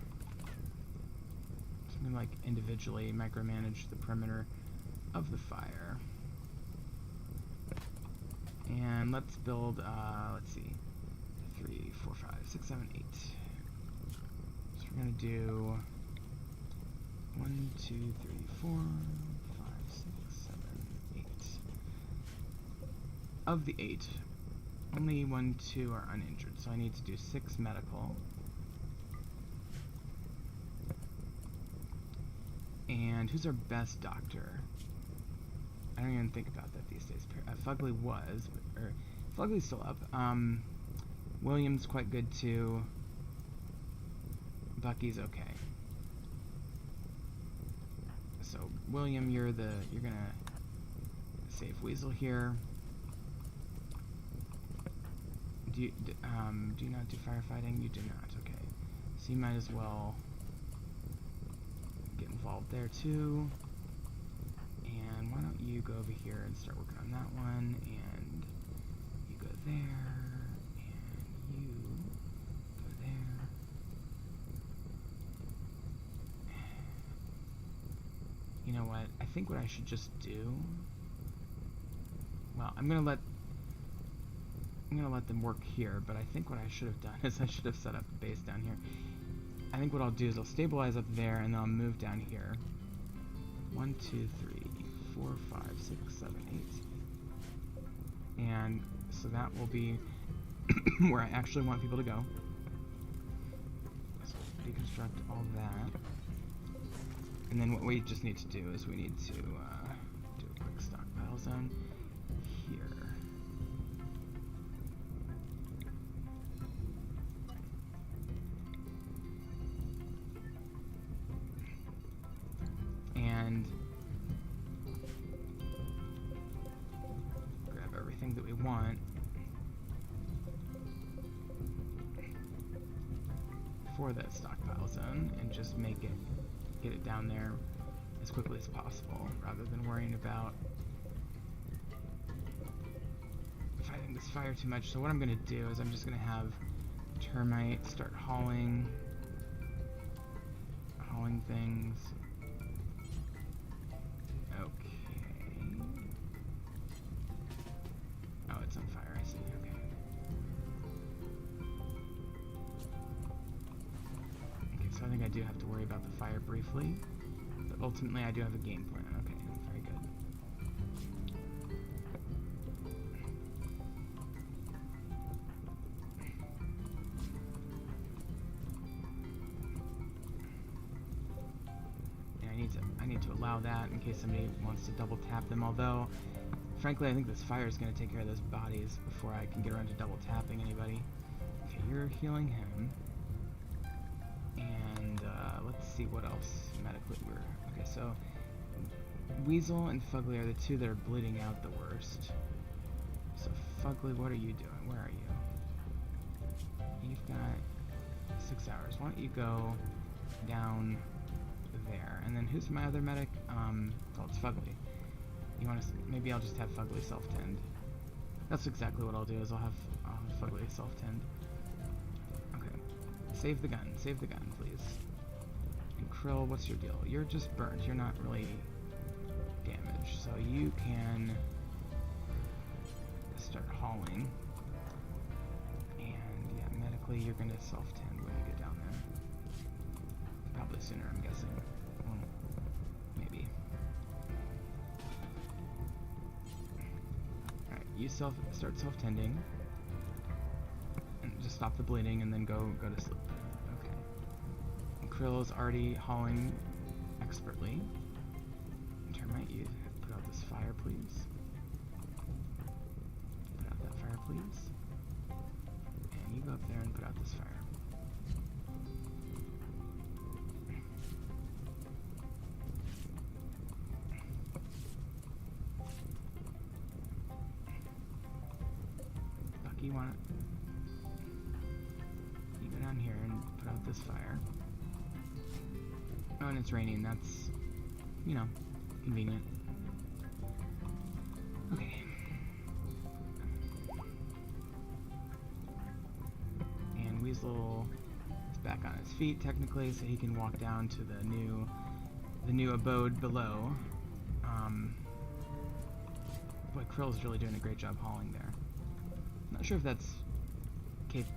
So I'm gonna like individually micromanage the perimeter of the fire. And let's build, let's see, 3, 4, 5, 6, 7, 8. So we're gonna do 1, 2, 3, 4, 5, 6, 7, 8. Of the 8, only 1, 2 are uninjured, so I need to do 6 medical. And who's our best doctor? I don't even think about that these days. Fugly was, or Fugly's still up. William's quite good too. Bucky's okay. So William, you're gonna save Weasel here. Do you not do firefighting? You do not. Okay. So you might as well get involved there too. And why don't you go over here and start working on that one, and you go there, and you go there. You know what? I think what I should just do, well, I'm gonna let them work here, but I think what I should have done is I should have set up a base down here. I think what I'll do is I'll stabilize up there, and then I'll move down here. 1, 2, 3, 4, 5, 6, 7, 8. And so that will be where I actually want people to go. So deconstruct all that. And then what we just need to do is we need to do a quick stockpile zone here. And grab everything that we want for that stockpile zone and just get it down there as quickly as possible, rather than worrying about fighting this fire too much. So what I'm going to do is I'm just going to have termite start hauling things. Oh, it's on fire, I see, okay. Okay, so I think I do have to worry about the fire briefly, but ultimately I do have a game plan. Okay, very good. Yeah, I need to allow that in case somebody wants to double tap them, although frankly, I think this fire is going to take care of those bodies before I can get around to double tapping anybody. Okay, you're healing him. And let's see what else medically we're... Okay, so Weasel and Fugly are the two that are bleeding out the worst. So Fugly, what are you doing? Where are you? You've got 6 hours. Why don't you go down there? And then who's my other medic? Well, it's Fugly. You want to? Maybe I'll just have Fugly self-tend. That's exactly what I'll do. Is I'll have Fugly self-tend. Okay. Save the gun. Save the gun, please. And Krill, what's your deal? You're just burnt. You're not really damaged, so you can start hauling. And yeah, medically, you're gonna self-tend when you get down there. Probably sooner, I'm guessing. Well, maybe. Alright, you start self-tending. And just stop the bleeding and then go to sleep. Okay. And Krill is already hauling expertly. And Termite, you put out this fire, please. Put out that fire, please. And you go up there and put out this fire. You want it? You go down here and put out this fire. Oh, and it's raining. That's, you know, convenient. Okay. And Weasel is back on his feet technically, so he can walk down to the new abode below. Boy, Krill's really doing a great job hauling there. Not sure if that's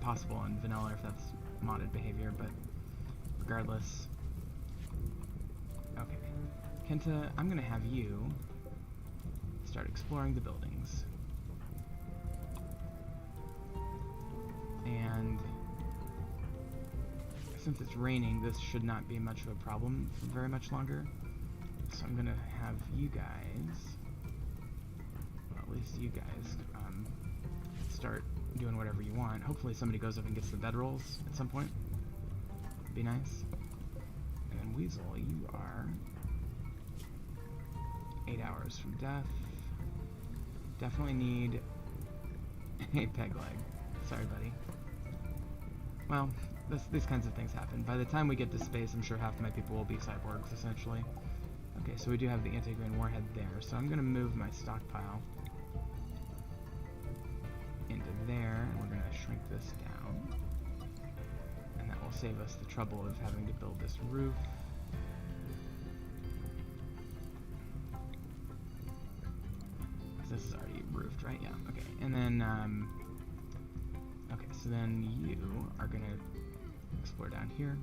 possible in vanilla or if that's modded behavior, but regardless. Okay. Kenta, I'm gonna have you start exploring the buildings. And since it's raining, this should not be much of a problem for very much longer. So I'm gonna have you guys, well, at least you guys, start doing whatever you want. Hopefully somebody goes up and gets the bedrolls at some point. Would be nice. And then Weasel, you are 8 hours from death. Definitely need a peg leg. Sorry, buddy. Well, these kinds of things happen. By the time we get to space, I'm sure half my people will be cyborgs, essentially. Okay, so we do have the anti-grain warhead there, so I'm going to move my stockpile into there, and we're going to shrink this down. And that will save us the trouble of having to build this roof. This is already roofed, right? Yeah, okay. And then, okay, so then you are going to explore down here.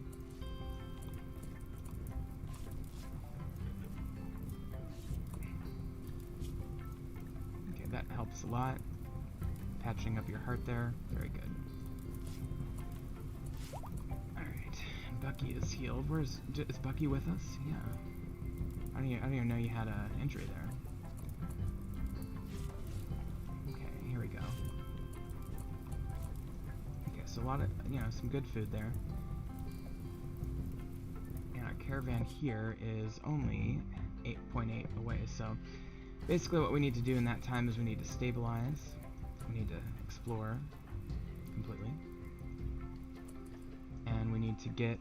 Okay, that helps a lot. Patching up your heart there. Very good. Alright. Bucky is healed. Is Bucky with us? Yeah. I didn't even know you had an injury there. Okay, here we go. Okay, so a lot of, some good food there. And our caravan here is only 8.8 away, so basically what we need to do in that time is we need to stabilize. We need to explore completely. And we need to get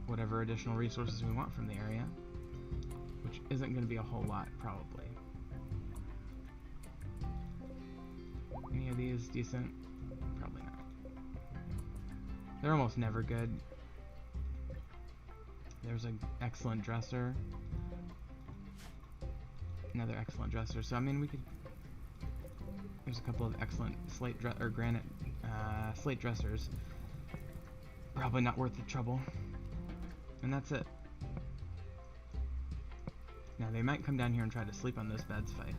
whatever additional resources we want from the area, which isn't going to be a whole lot, probably. Any of these decent? Probably not. They're almost never good. There's an excellent dresser. Another excellent dresser. So, I mean, we could... There's a couple of excellent granite slate dressers. Probably not worth the trouble. And that's it. Now they might come down here and try to sleep on those beds if I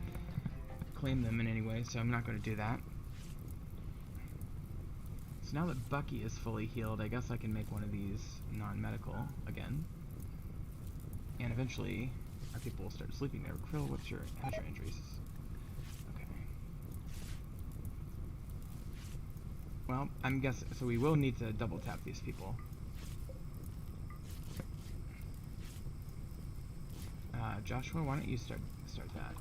claim them in any way, so I'm not going to do that. So now that Bucky is fully healed, I guess I can make one of these non-medical again. And eventually our people will start sleeping there. Krill, how's your injuries? Well, I'm guessing, so we will need to double tap these people. Joshua, why don't you start that?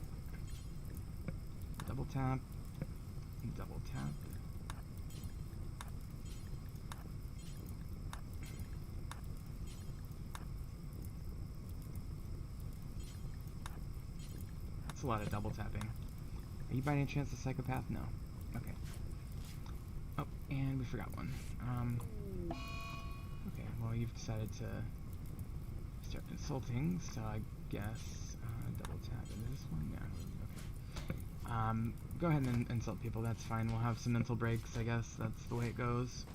Double tap, double tap. That's a lot of double tapping. Are you by any chance a psychopath? No. Okay. Oh, and we forgot one. Okay, well you've decided to start insulting, so I guess double tap. Is this one? Yeah. Okay. Go ahead and insult people. That's fine. We'll have some mental breaks. I guess that's the way it goes.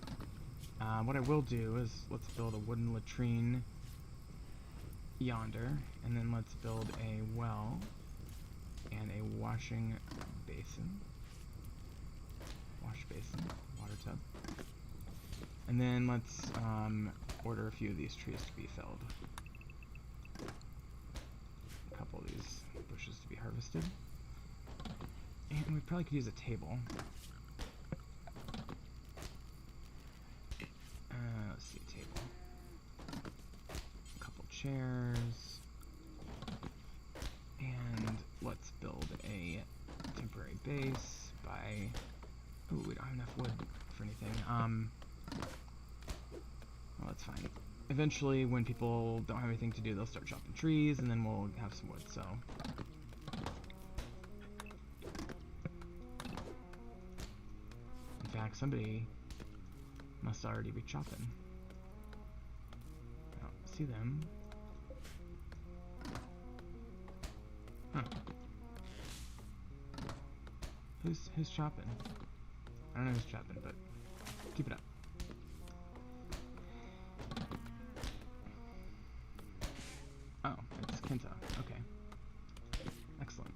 What I will do is let's build a wooden latrine yonder, and then let's build a well and a washing basin. Wash basin, water tub. And then let's order a few of these trees to be felled. A couple of these bushes to be harvested. And we probably could use a table. Let's see, table. A couple chairs. And let's build a temporary base by... Ooh, we don't have enough wood for anything. Well, that's fine. Eventually, when people don't have anything to do, they'll start chopping trees, and then we'll have some wood, so... In fact, somebody must already be chopping. I don't see them. Huh. Who's chopping? I don't know who's chopping, but keep it up. Oh, it's Kenta. Okay. Excellent.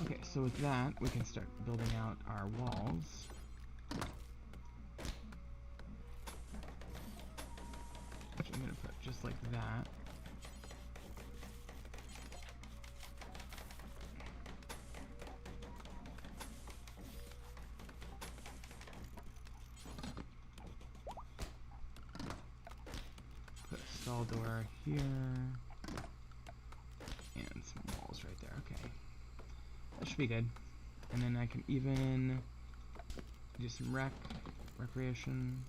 Okay, so with that, we can start building out our walls. Which I'm gonna put just like that. Put a stall door here. And some walls right there, okay. That should be good. And then I can even do some recreation.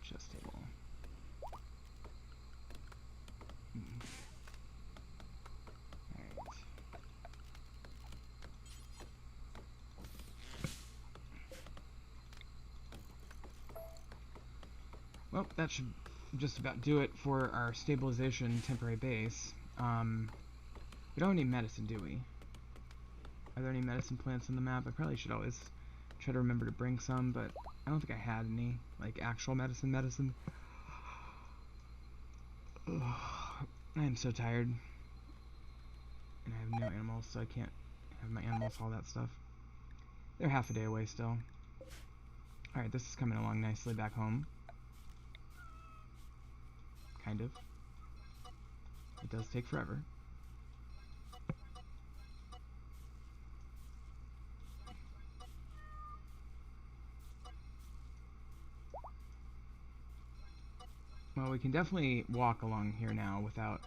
Chess table. Alright. Well, that should just about do it for our stabilization temporary base. We don't need medicine, do we? Are there any medicine plants on the map? I probably should always try to remember to bring some, but I don't think I had any, like, actual medicine. Ugh. I am so tired. And I have no animals, so I can't have my animals haul that stuff. They're half a day away still. Alright, this is coming along nicely back home. Kind of. It does take forever. Well, we can definitely walk along here now without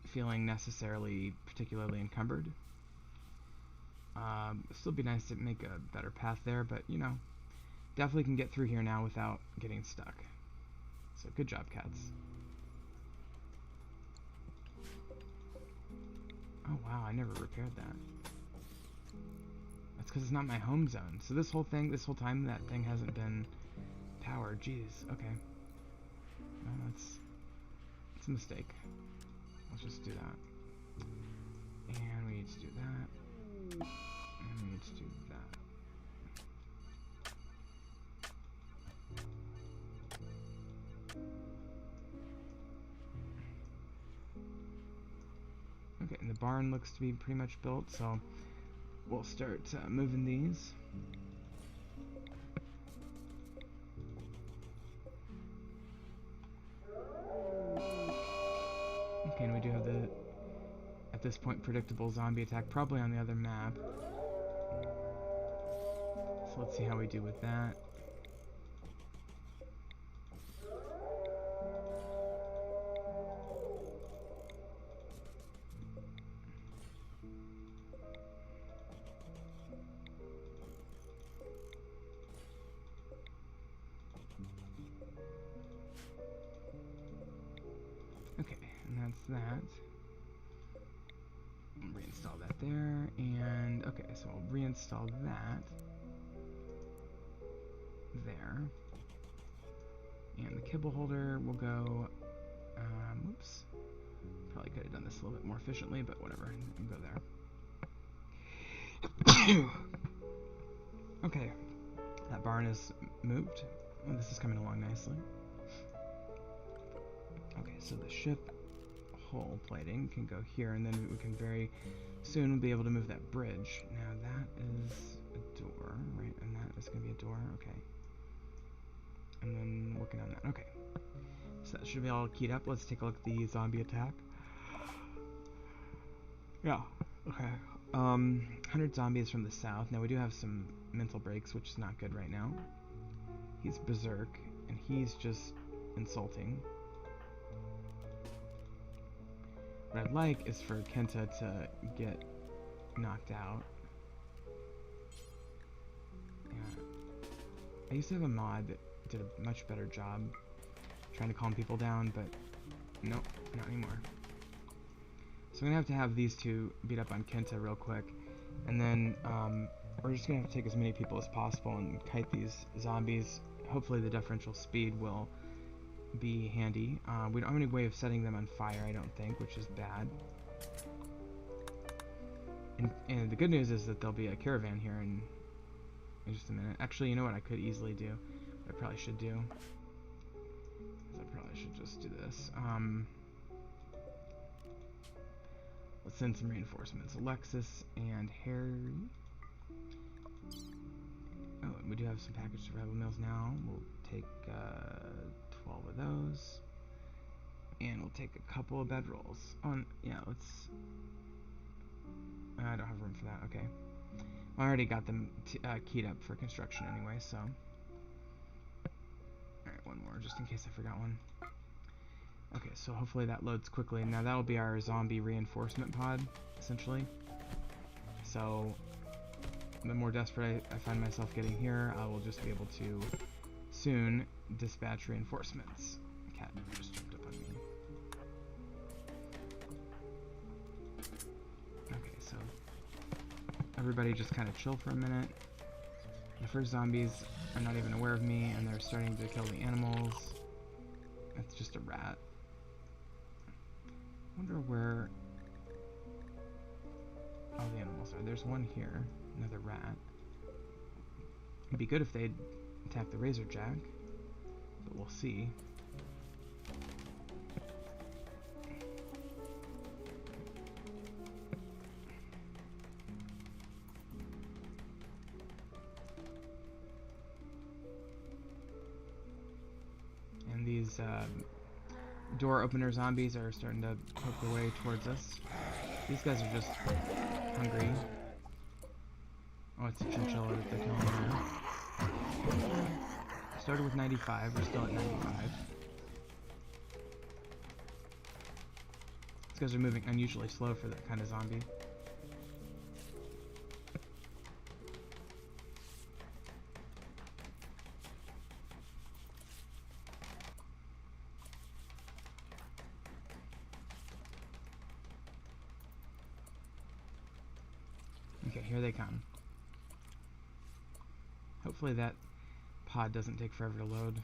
feeling necessarily particularly encumbered. It'd still be nice to make a better path there, but, you know, definitely can get through here now without getting stuck. So, good job, cats. Oh, wow, I never repaired that. That's because it's not my home zone. So this whole time, that thing hasn't been powered. Jeez, okay. Well, that's a mistake. Let's just do that. And we need to do that. And we need to do that. Okay, and the barn looks to be pretty much built, so we'll start moving these. Okay, and we do have the, at this point, predictable zombie attack, probably on the other map. So let's see how we do with that. Okay, and that's that. Reinstall that there, and okay, so I'll reinstall that there. And the kibble holder will go, oops, probably could have done this a little bit more efficiently, but whatever, it'll go there. Okay, that barn is moved. Oh, this is coming along nicely. Okay, so the ship hull plating can go here, and then we can very soon be able to move that bridge. Now that is a door, right? And that is going to be a door, okay. And then working on that, okay. So that should be all keyed up. Let's take a look at the zombie attack. Yeah, okay. 100 zombies from the south. Now we do have some mental breaks, which is not good right now. He's berserk, and he's just insulting. What I'd like is for Kenta to get knocked out. Yeah. I used to have a mod that did a much better job trying to calm people down, but nope, not anymore. So I'm gonna have these two beat up on Kenta real quick, and then we're just gonna have to take as many people as possible and kite these zombies. Hopefully the differential speed will be handy. We don't have any way of setting them on fire, I don't think, which is bad. And the good news is that there'll be a caravan here in just a minute. Actually, you know what I could easily do? What I probably should do is I probably should just do this. Let's send some reinforcements. Alexis and Harry. Oh, and we do have some packaged survival meals now. We'll take 12 of those. And we'll take a couple of bedrolls. Oh, yeah, let's... I don't have room for that, okay. I already got them keyed up for construction anyway, so... Alright, one more, just in case I forgot one. Okay, so hopefully that loads quickly. Now that'll be our zombie reinforcement pod, essentially. So, the more desperate I find myself getting here, I will just be able to soon dispatch reinforcements. Cat just jumped up on me. Okay, so everybody just kind of chill for a minute. The first zombies are not even aware of me, and they're starting to kill the animals. That's just a rat. I wonder where all the animals are. There's one here, another rat. It'd be good if they'd attack the razor jack, but we'll see. And these door opener zombies are starting to poke their way towards us. These guys are just hungry. Oh, it's a chinchilla that they're killing there. Started with 95, we're still at 95. These guys are moving unusually slow for that kind of zombie. Okay, here they come. Hopefully that pod doesn't take forever to load.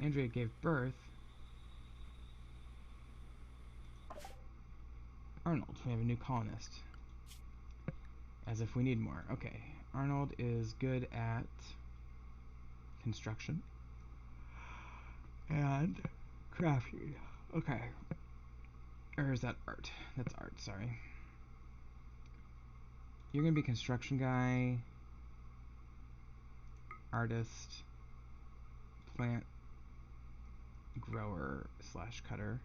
Andrea gave birth. Arnold, we have a new colonist. As if we need more. Okay, Arnold is good at construction and crafting. Okay. Or is that art? That's art, sorry. You're gonna be construction guy, artist, plant grower slash cutter,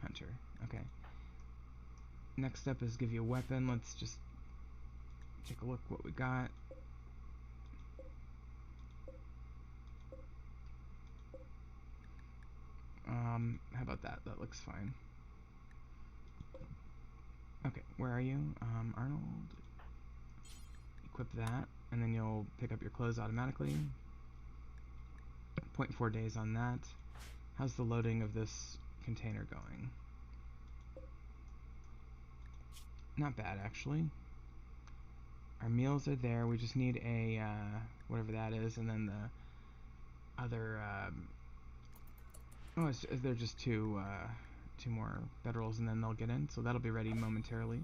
hunter. Okay. Next step is give you a weapon. Let's just take a look what we got. How about that? That looks fine. Okay, where are you? Arnold. Equip that, and then you'll pick up your clothes automatically. 0.4 days on that. How's the loading of this container going? Not bad, actually. Our meals are there. We just need a whatever that is, and then the other. They're just two more bedrolls, and then they'll get in. So that'll be ready momentarily.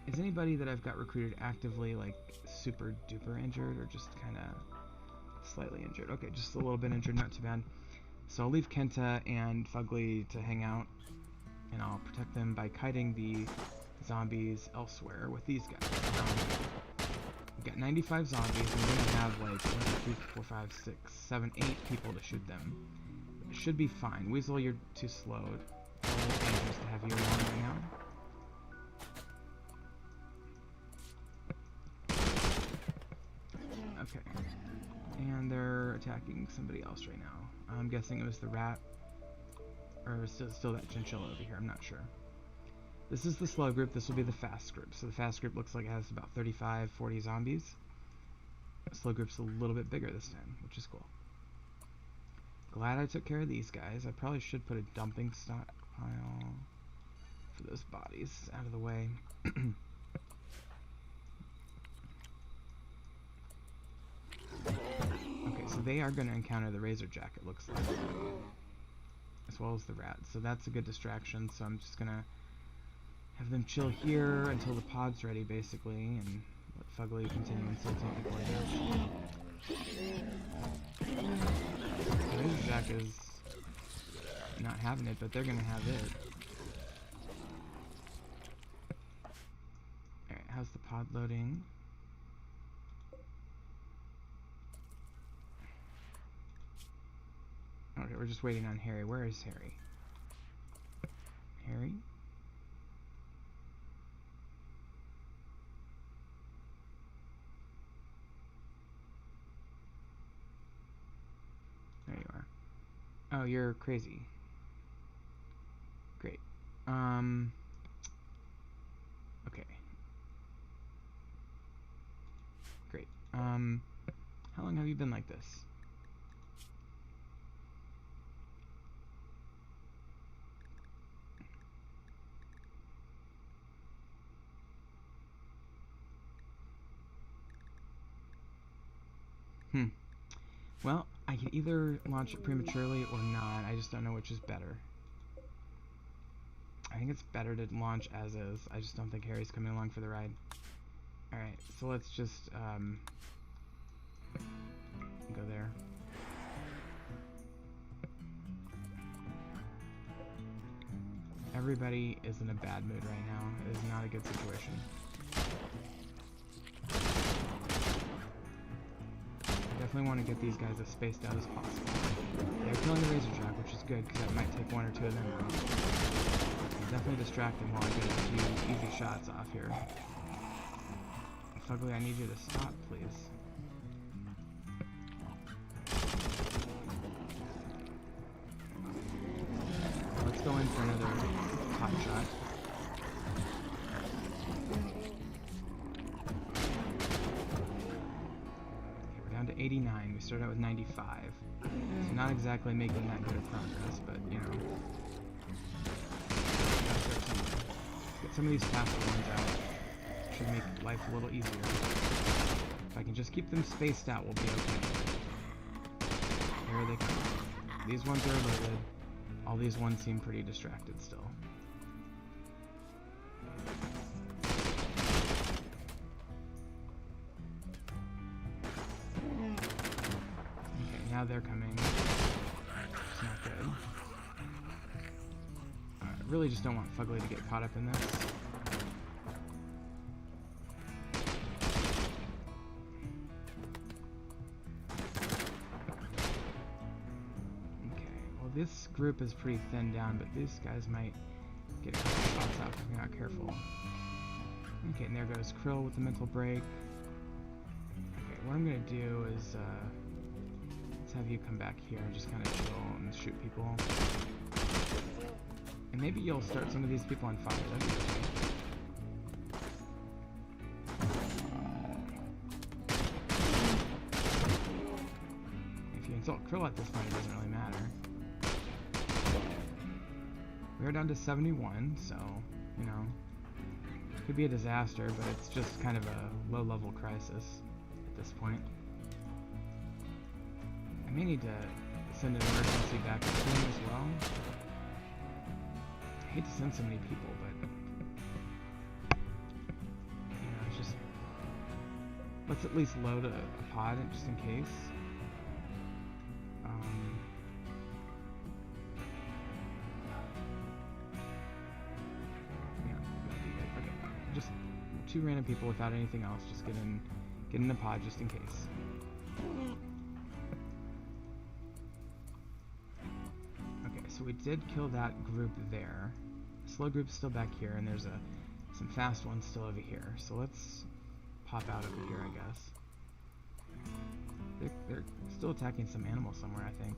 Is anybody that I've got recruited actively like super duper injured, or just kind of slightly injured? Okay, just a little bit injured, not too bad. So I'll leave Kenta and Fugly to hang out, and I'll protect them by kiting the zombies elsewhere with these guys. We've got 95 zombies, and we're going to have like 1, 2, 3, 4, 5, 6, 7, 8 people to shoot them. It should be fine. Weasel, you're too slow. It's a little dangerous to have you along right now. Okay. And they're attacking somebody else right now. I'm guessing it was the rat. Or still that chinchilla over here, I'm not sure. This is the slow group, this will be the fast group. So the fast group looks like it has about 35, 40 zombies. The slow group's a little bit bigger this time, which is cool. Glad I took care of these guys. I probably should put a dumping stockpile for those bodies out of the way. Okay, so they are going to encounter the Razorjack, it looks like. As well as the rat, so that's a good distraction. So I'm just gonna have them chill here until the pod's ready, basically, and let Fugly continue insulting people, I guess. The Razorjack is not having it, but they're gonna have it. Alright, how's the pod loading? Okay, we're just waiting on Harry. Where is Harry? Harry? There you are. Oh, you're crazy. Great. Okay. Great. How long have you been like this? Well, I can either launch it prematurely or not. I just don't know which is better. I think it's better to launch as is. I just don't think Harry's coming along for the ride. Alright, so let's just go there. Everybody is in a bad mood right now. It is not a good situation. Definitely want to get these guys as spaced out as possible. They're killing the Razorjack, which is good because that might take one or two of them out. I'll definitely distract them while I get a few easy shots off here. Fugly, I need you to stop, please. Let's go in for another hot shot. To 89. We started out with 95. So not exactly making that good of progress, but you know. Get some of these faster ones out. Should make life a little easier. If I can just keep them spaced out, we'll be okay. Here they come. These ones are loaded. All these ones seem pretty distracted still. Now they're coming. It's not good. I really just don't want Fugly to get caught up in this. Okay, well this group is pretty thinned down, but these guys might get a couple shots off if we're not careful. Okay, and there goes Krill with the mental break. Okay, what I'm gonna do is have you come back here and just kind of chill and shoot people. And maybe you'll start some of these people on fire. That'd be okay. it's all krill at this point, it doesn't really matter. We're down to 71, so, you know, could be a disaster, but it's just kind of a low-level crisis at this point. I may need to send an emergency back to him as well. I hate to send so many people, but, you know, it's just, let's at least load a pod just in case. Just 2 random people without anything else. Just get in the pod just in case. Okay, so we did kill that group there. The slow group's still back here, and there's some fast ones still over here. So let's pop out over here, I guess. They're still attacking some animal somewhere, I think.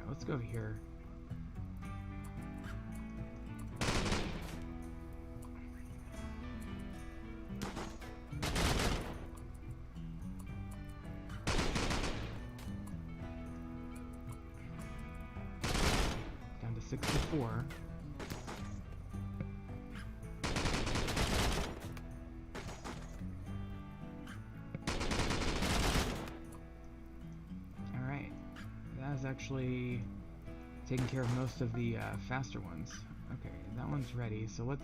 Let's go over here. Down to 64. Alright. That is actually taking care of most of the faster ones. Okay, that one's ready, so we'll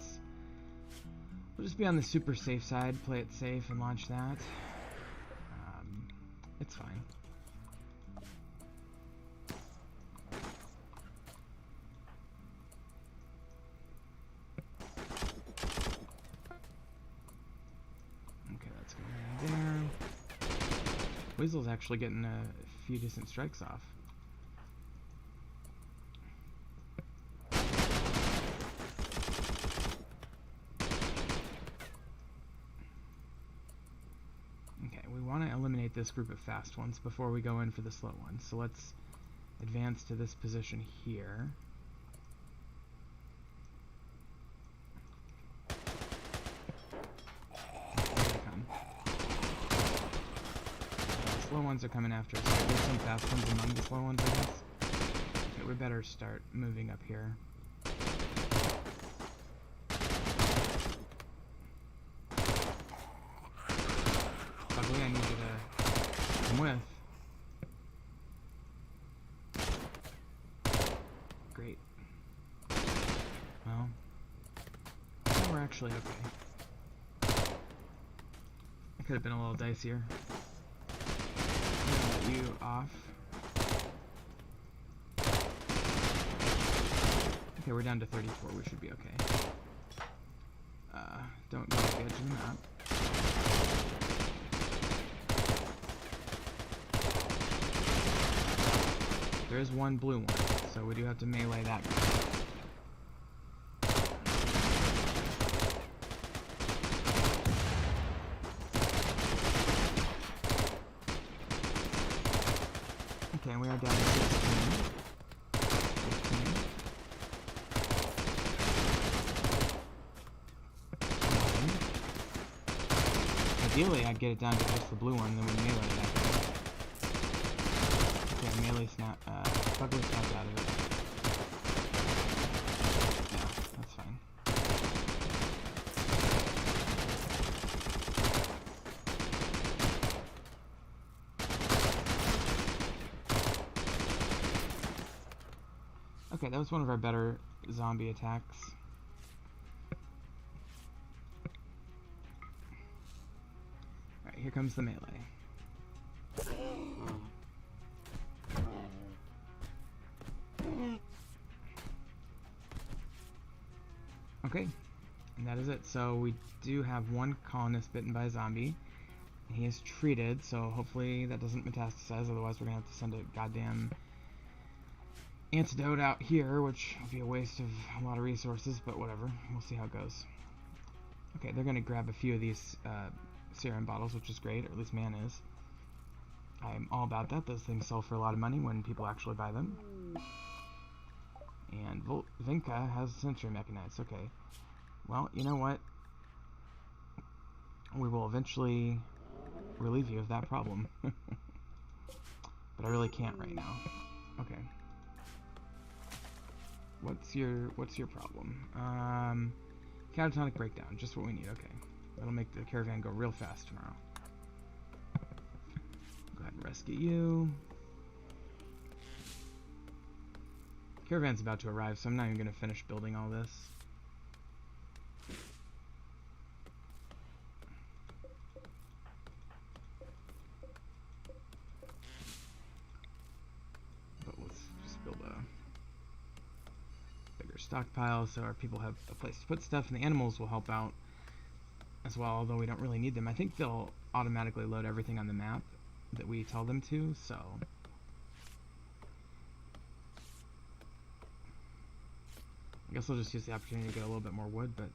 just be on the super safe side, play it safe and launch that. It's fine. Okay, that's going in there. Weasel's actually getting a few decent strikes off. This group of fast ones before we go in for the slow ones. So let's advance to this position here. The slow ones are coming after us. There's some fast ones among the slow ones, I guess. Okay, we better start moving up here. Ugly, I need you to come with. Great. Well, we're actually okay. I could have been a little dicier. Let you off. Okay, we're down to 34. We should be okay. Don't go off the edge of the map. There is one blue one, so we do have to melee that guy. Okay, we are down to 16. 15. 11. Ideally, I'd get it down to just the blue one, then we melee that guy. Okay, melee snap, Bugler snapped out of it. Yeah, that's fine. Okay, that was one of our better zombie attacks. Alright, here comes the melee. Okay, and that is it. So we do have one colonist bitten by a zombie, and he is treated, so hopefully that doesn't metastasize, otherwise we're going to have to send a goddamn antidote out here, which will be a waste of a lot of resources, but whatever. We'll see how it goes. Okay, they're going to grab a few of these serum bottles, which is great, or at least man is. I'm all about that. Those things sell for a lot of money when people actually buy them. And Vinka has sentry mechanized. Okay. Well, you know what? we will eventually relieve you of that problem. But I really can't right now. Okay. What's your problem? Catatonic breakdown, just what we need. Okay. That'll make the caravan go real fast tomorrow. Go ahead and rescue you. Caravan's about to arrive, so I'm not even going to finish building all this. But let's just build a bigger stockpile so our people have a place to put stuff, and the animals will help out as well, although we don't really need them. I think they'll automatically load everything on the map that we tell them to, so... I guess I'll just use the opportunity to get a little bit more wood, but...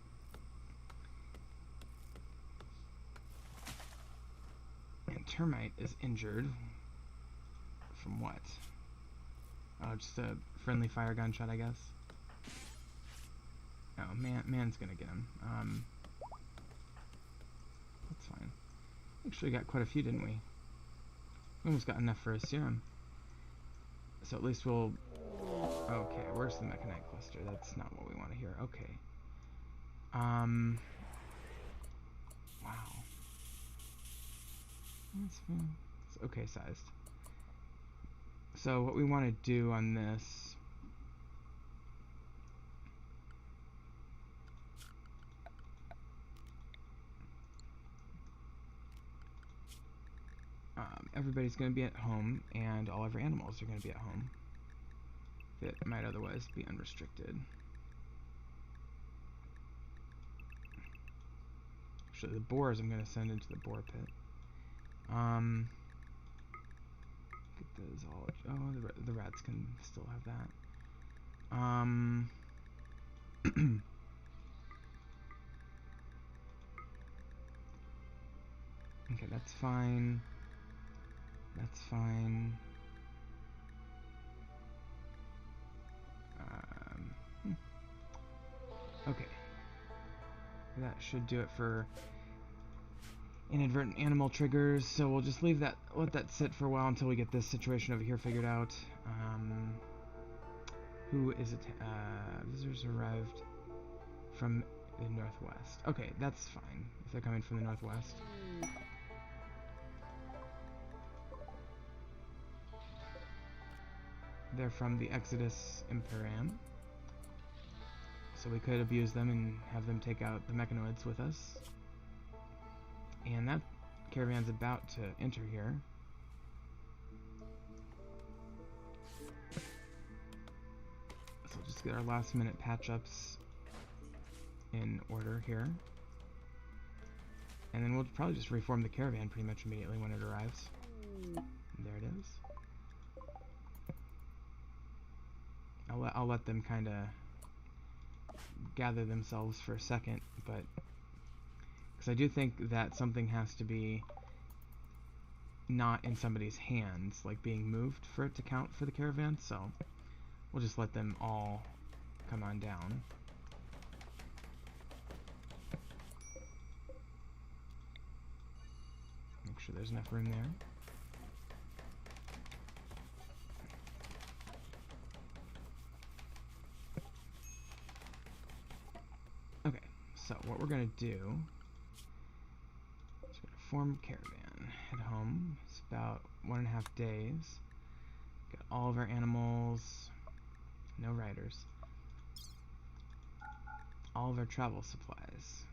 And Termite is injured. From what? Oh, just a friendly fire gunshot, I guess. Oh, man's gonna get him. That's fine. Actually got quite a few, didn't we? We almost got enough for a serum. So at least we'll... Okay, where's the mechanite cluster? That's not what we want to hear. Okay. Wow. That's fine. It's okay sized. So what we want to do on this... everybody's going to be at home, and all of our animals are going to be at home. That might otherwise be unrestricted. Actually, the boars I'm going to send into the boar pit. Get those all... Oh, the rats can still have that. Okay, that's fine. That's fine. Okay. That should do it for inadvertent animal triggers, so we'll just leave that, let that sit for a while until we get this situation over here figured out. Who is it? Visitors arrived from the northwest. Okay, that's fine, if they're coming from the northwest. They're from the Exodus Imperium. So we could abuse them and have them take out the mechanoids with us. And that caravan's about to enter here. So just get our last minute patch-ups in order here. And then we'll probably just reform the caravan pretty much immediately when it arrives. There it is. I'll let them kind of gather themselves for a second, but because I do think that something has to be not in somebody's hands, like being moved for it to count for the caravan, so we'll just let them all come on down. Make sure there's enough room there. Okay, so what we're gonna do is we're gonna form a caravan, head home. It's about 1.5 days. Got all of our animals, no riders. All of our travel supplies.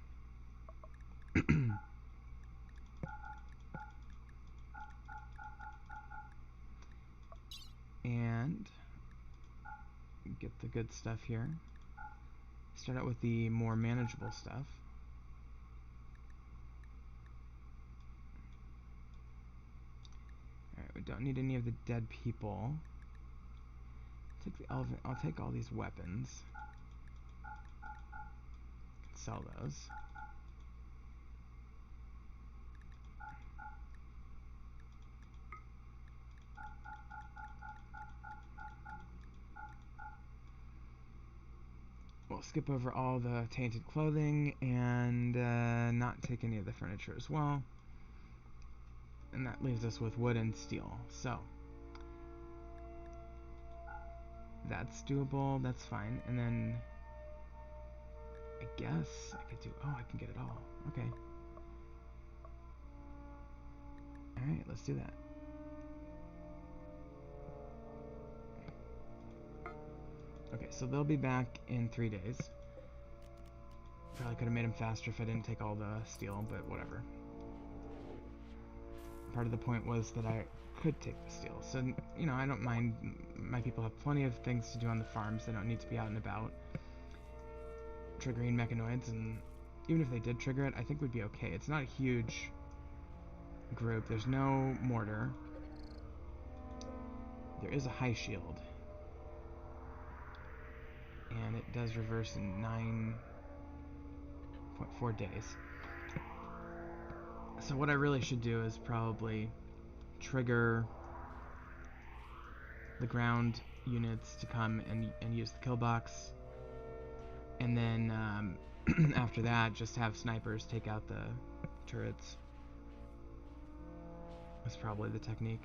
And get the good stuff here. Start out with the more manageable stuff. Alright, we don't need any of the dead people. Take the elephant. I'll take all these weapons. Sell those. we'll skip over all the tainted clothing and not take any of the furniture as well. And that leaves us with wood and steel. So that's doable. That's fine. And then I guess I could do... Oh, I can get it all. Okay. Alright, let's do that. Okay, so they'll be back in 3 days. Probably could have made them faster if I didn't take all the steel, but whatever. Part of the point was that I could take the steel. So, you know, I don't mind. My people have plenty of things to do on the farms. They don't need to be out and about triggering mechanoids, and even if they did trigger it, I think we'd be okay. It's not a huge group. There's no mortar. There is a high shield. And it does reverse in 9.4 days. So what I really should do is probably trigger the ground units to come and use the kill box. And then after that, just have snipers take out the turrets. That's probably the technique.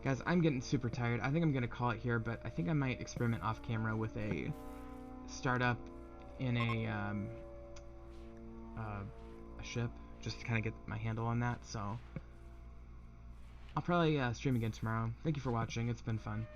Guys, I'm getting super tired. I think I'm going to call it here, but I think I might experiment off camera with a startup in a ship, just to kind of get my handle on that. So I'll probably stream again tomorrow. Thank you for watching. It's been fun.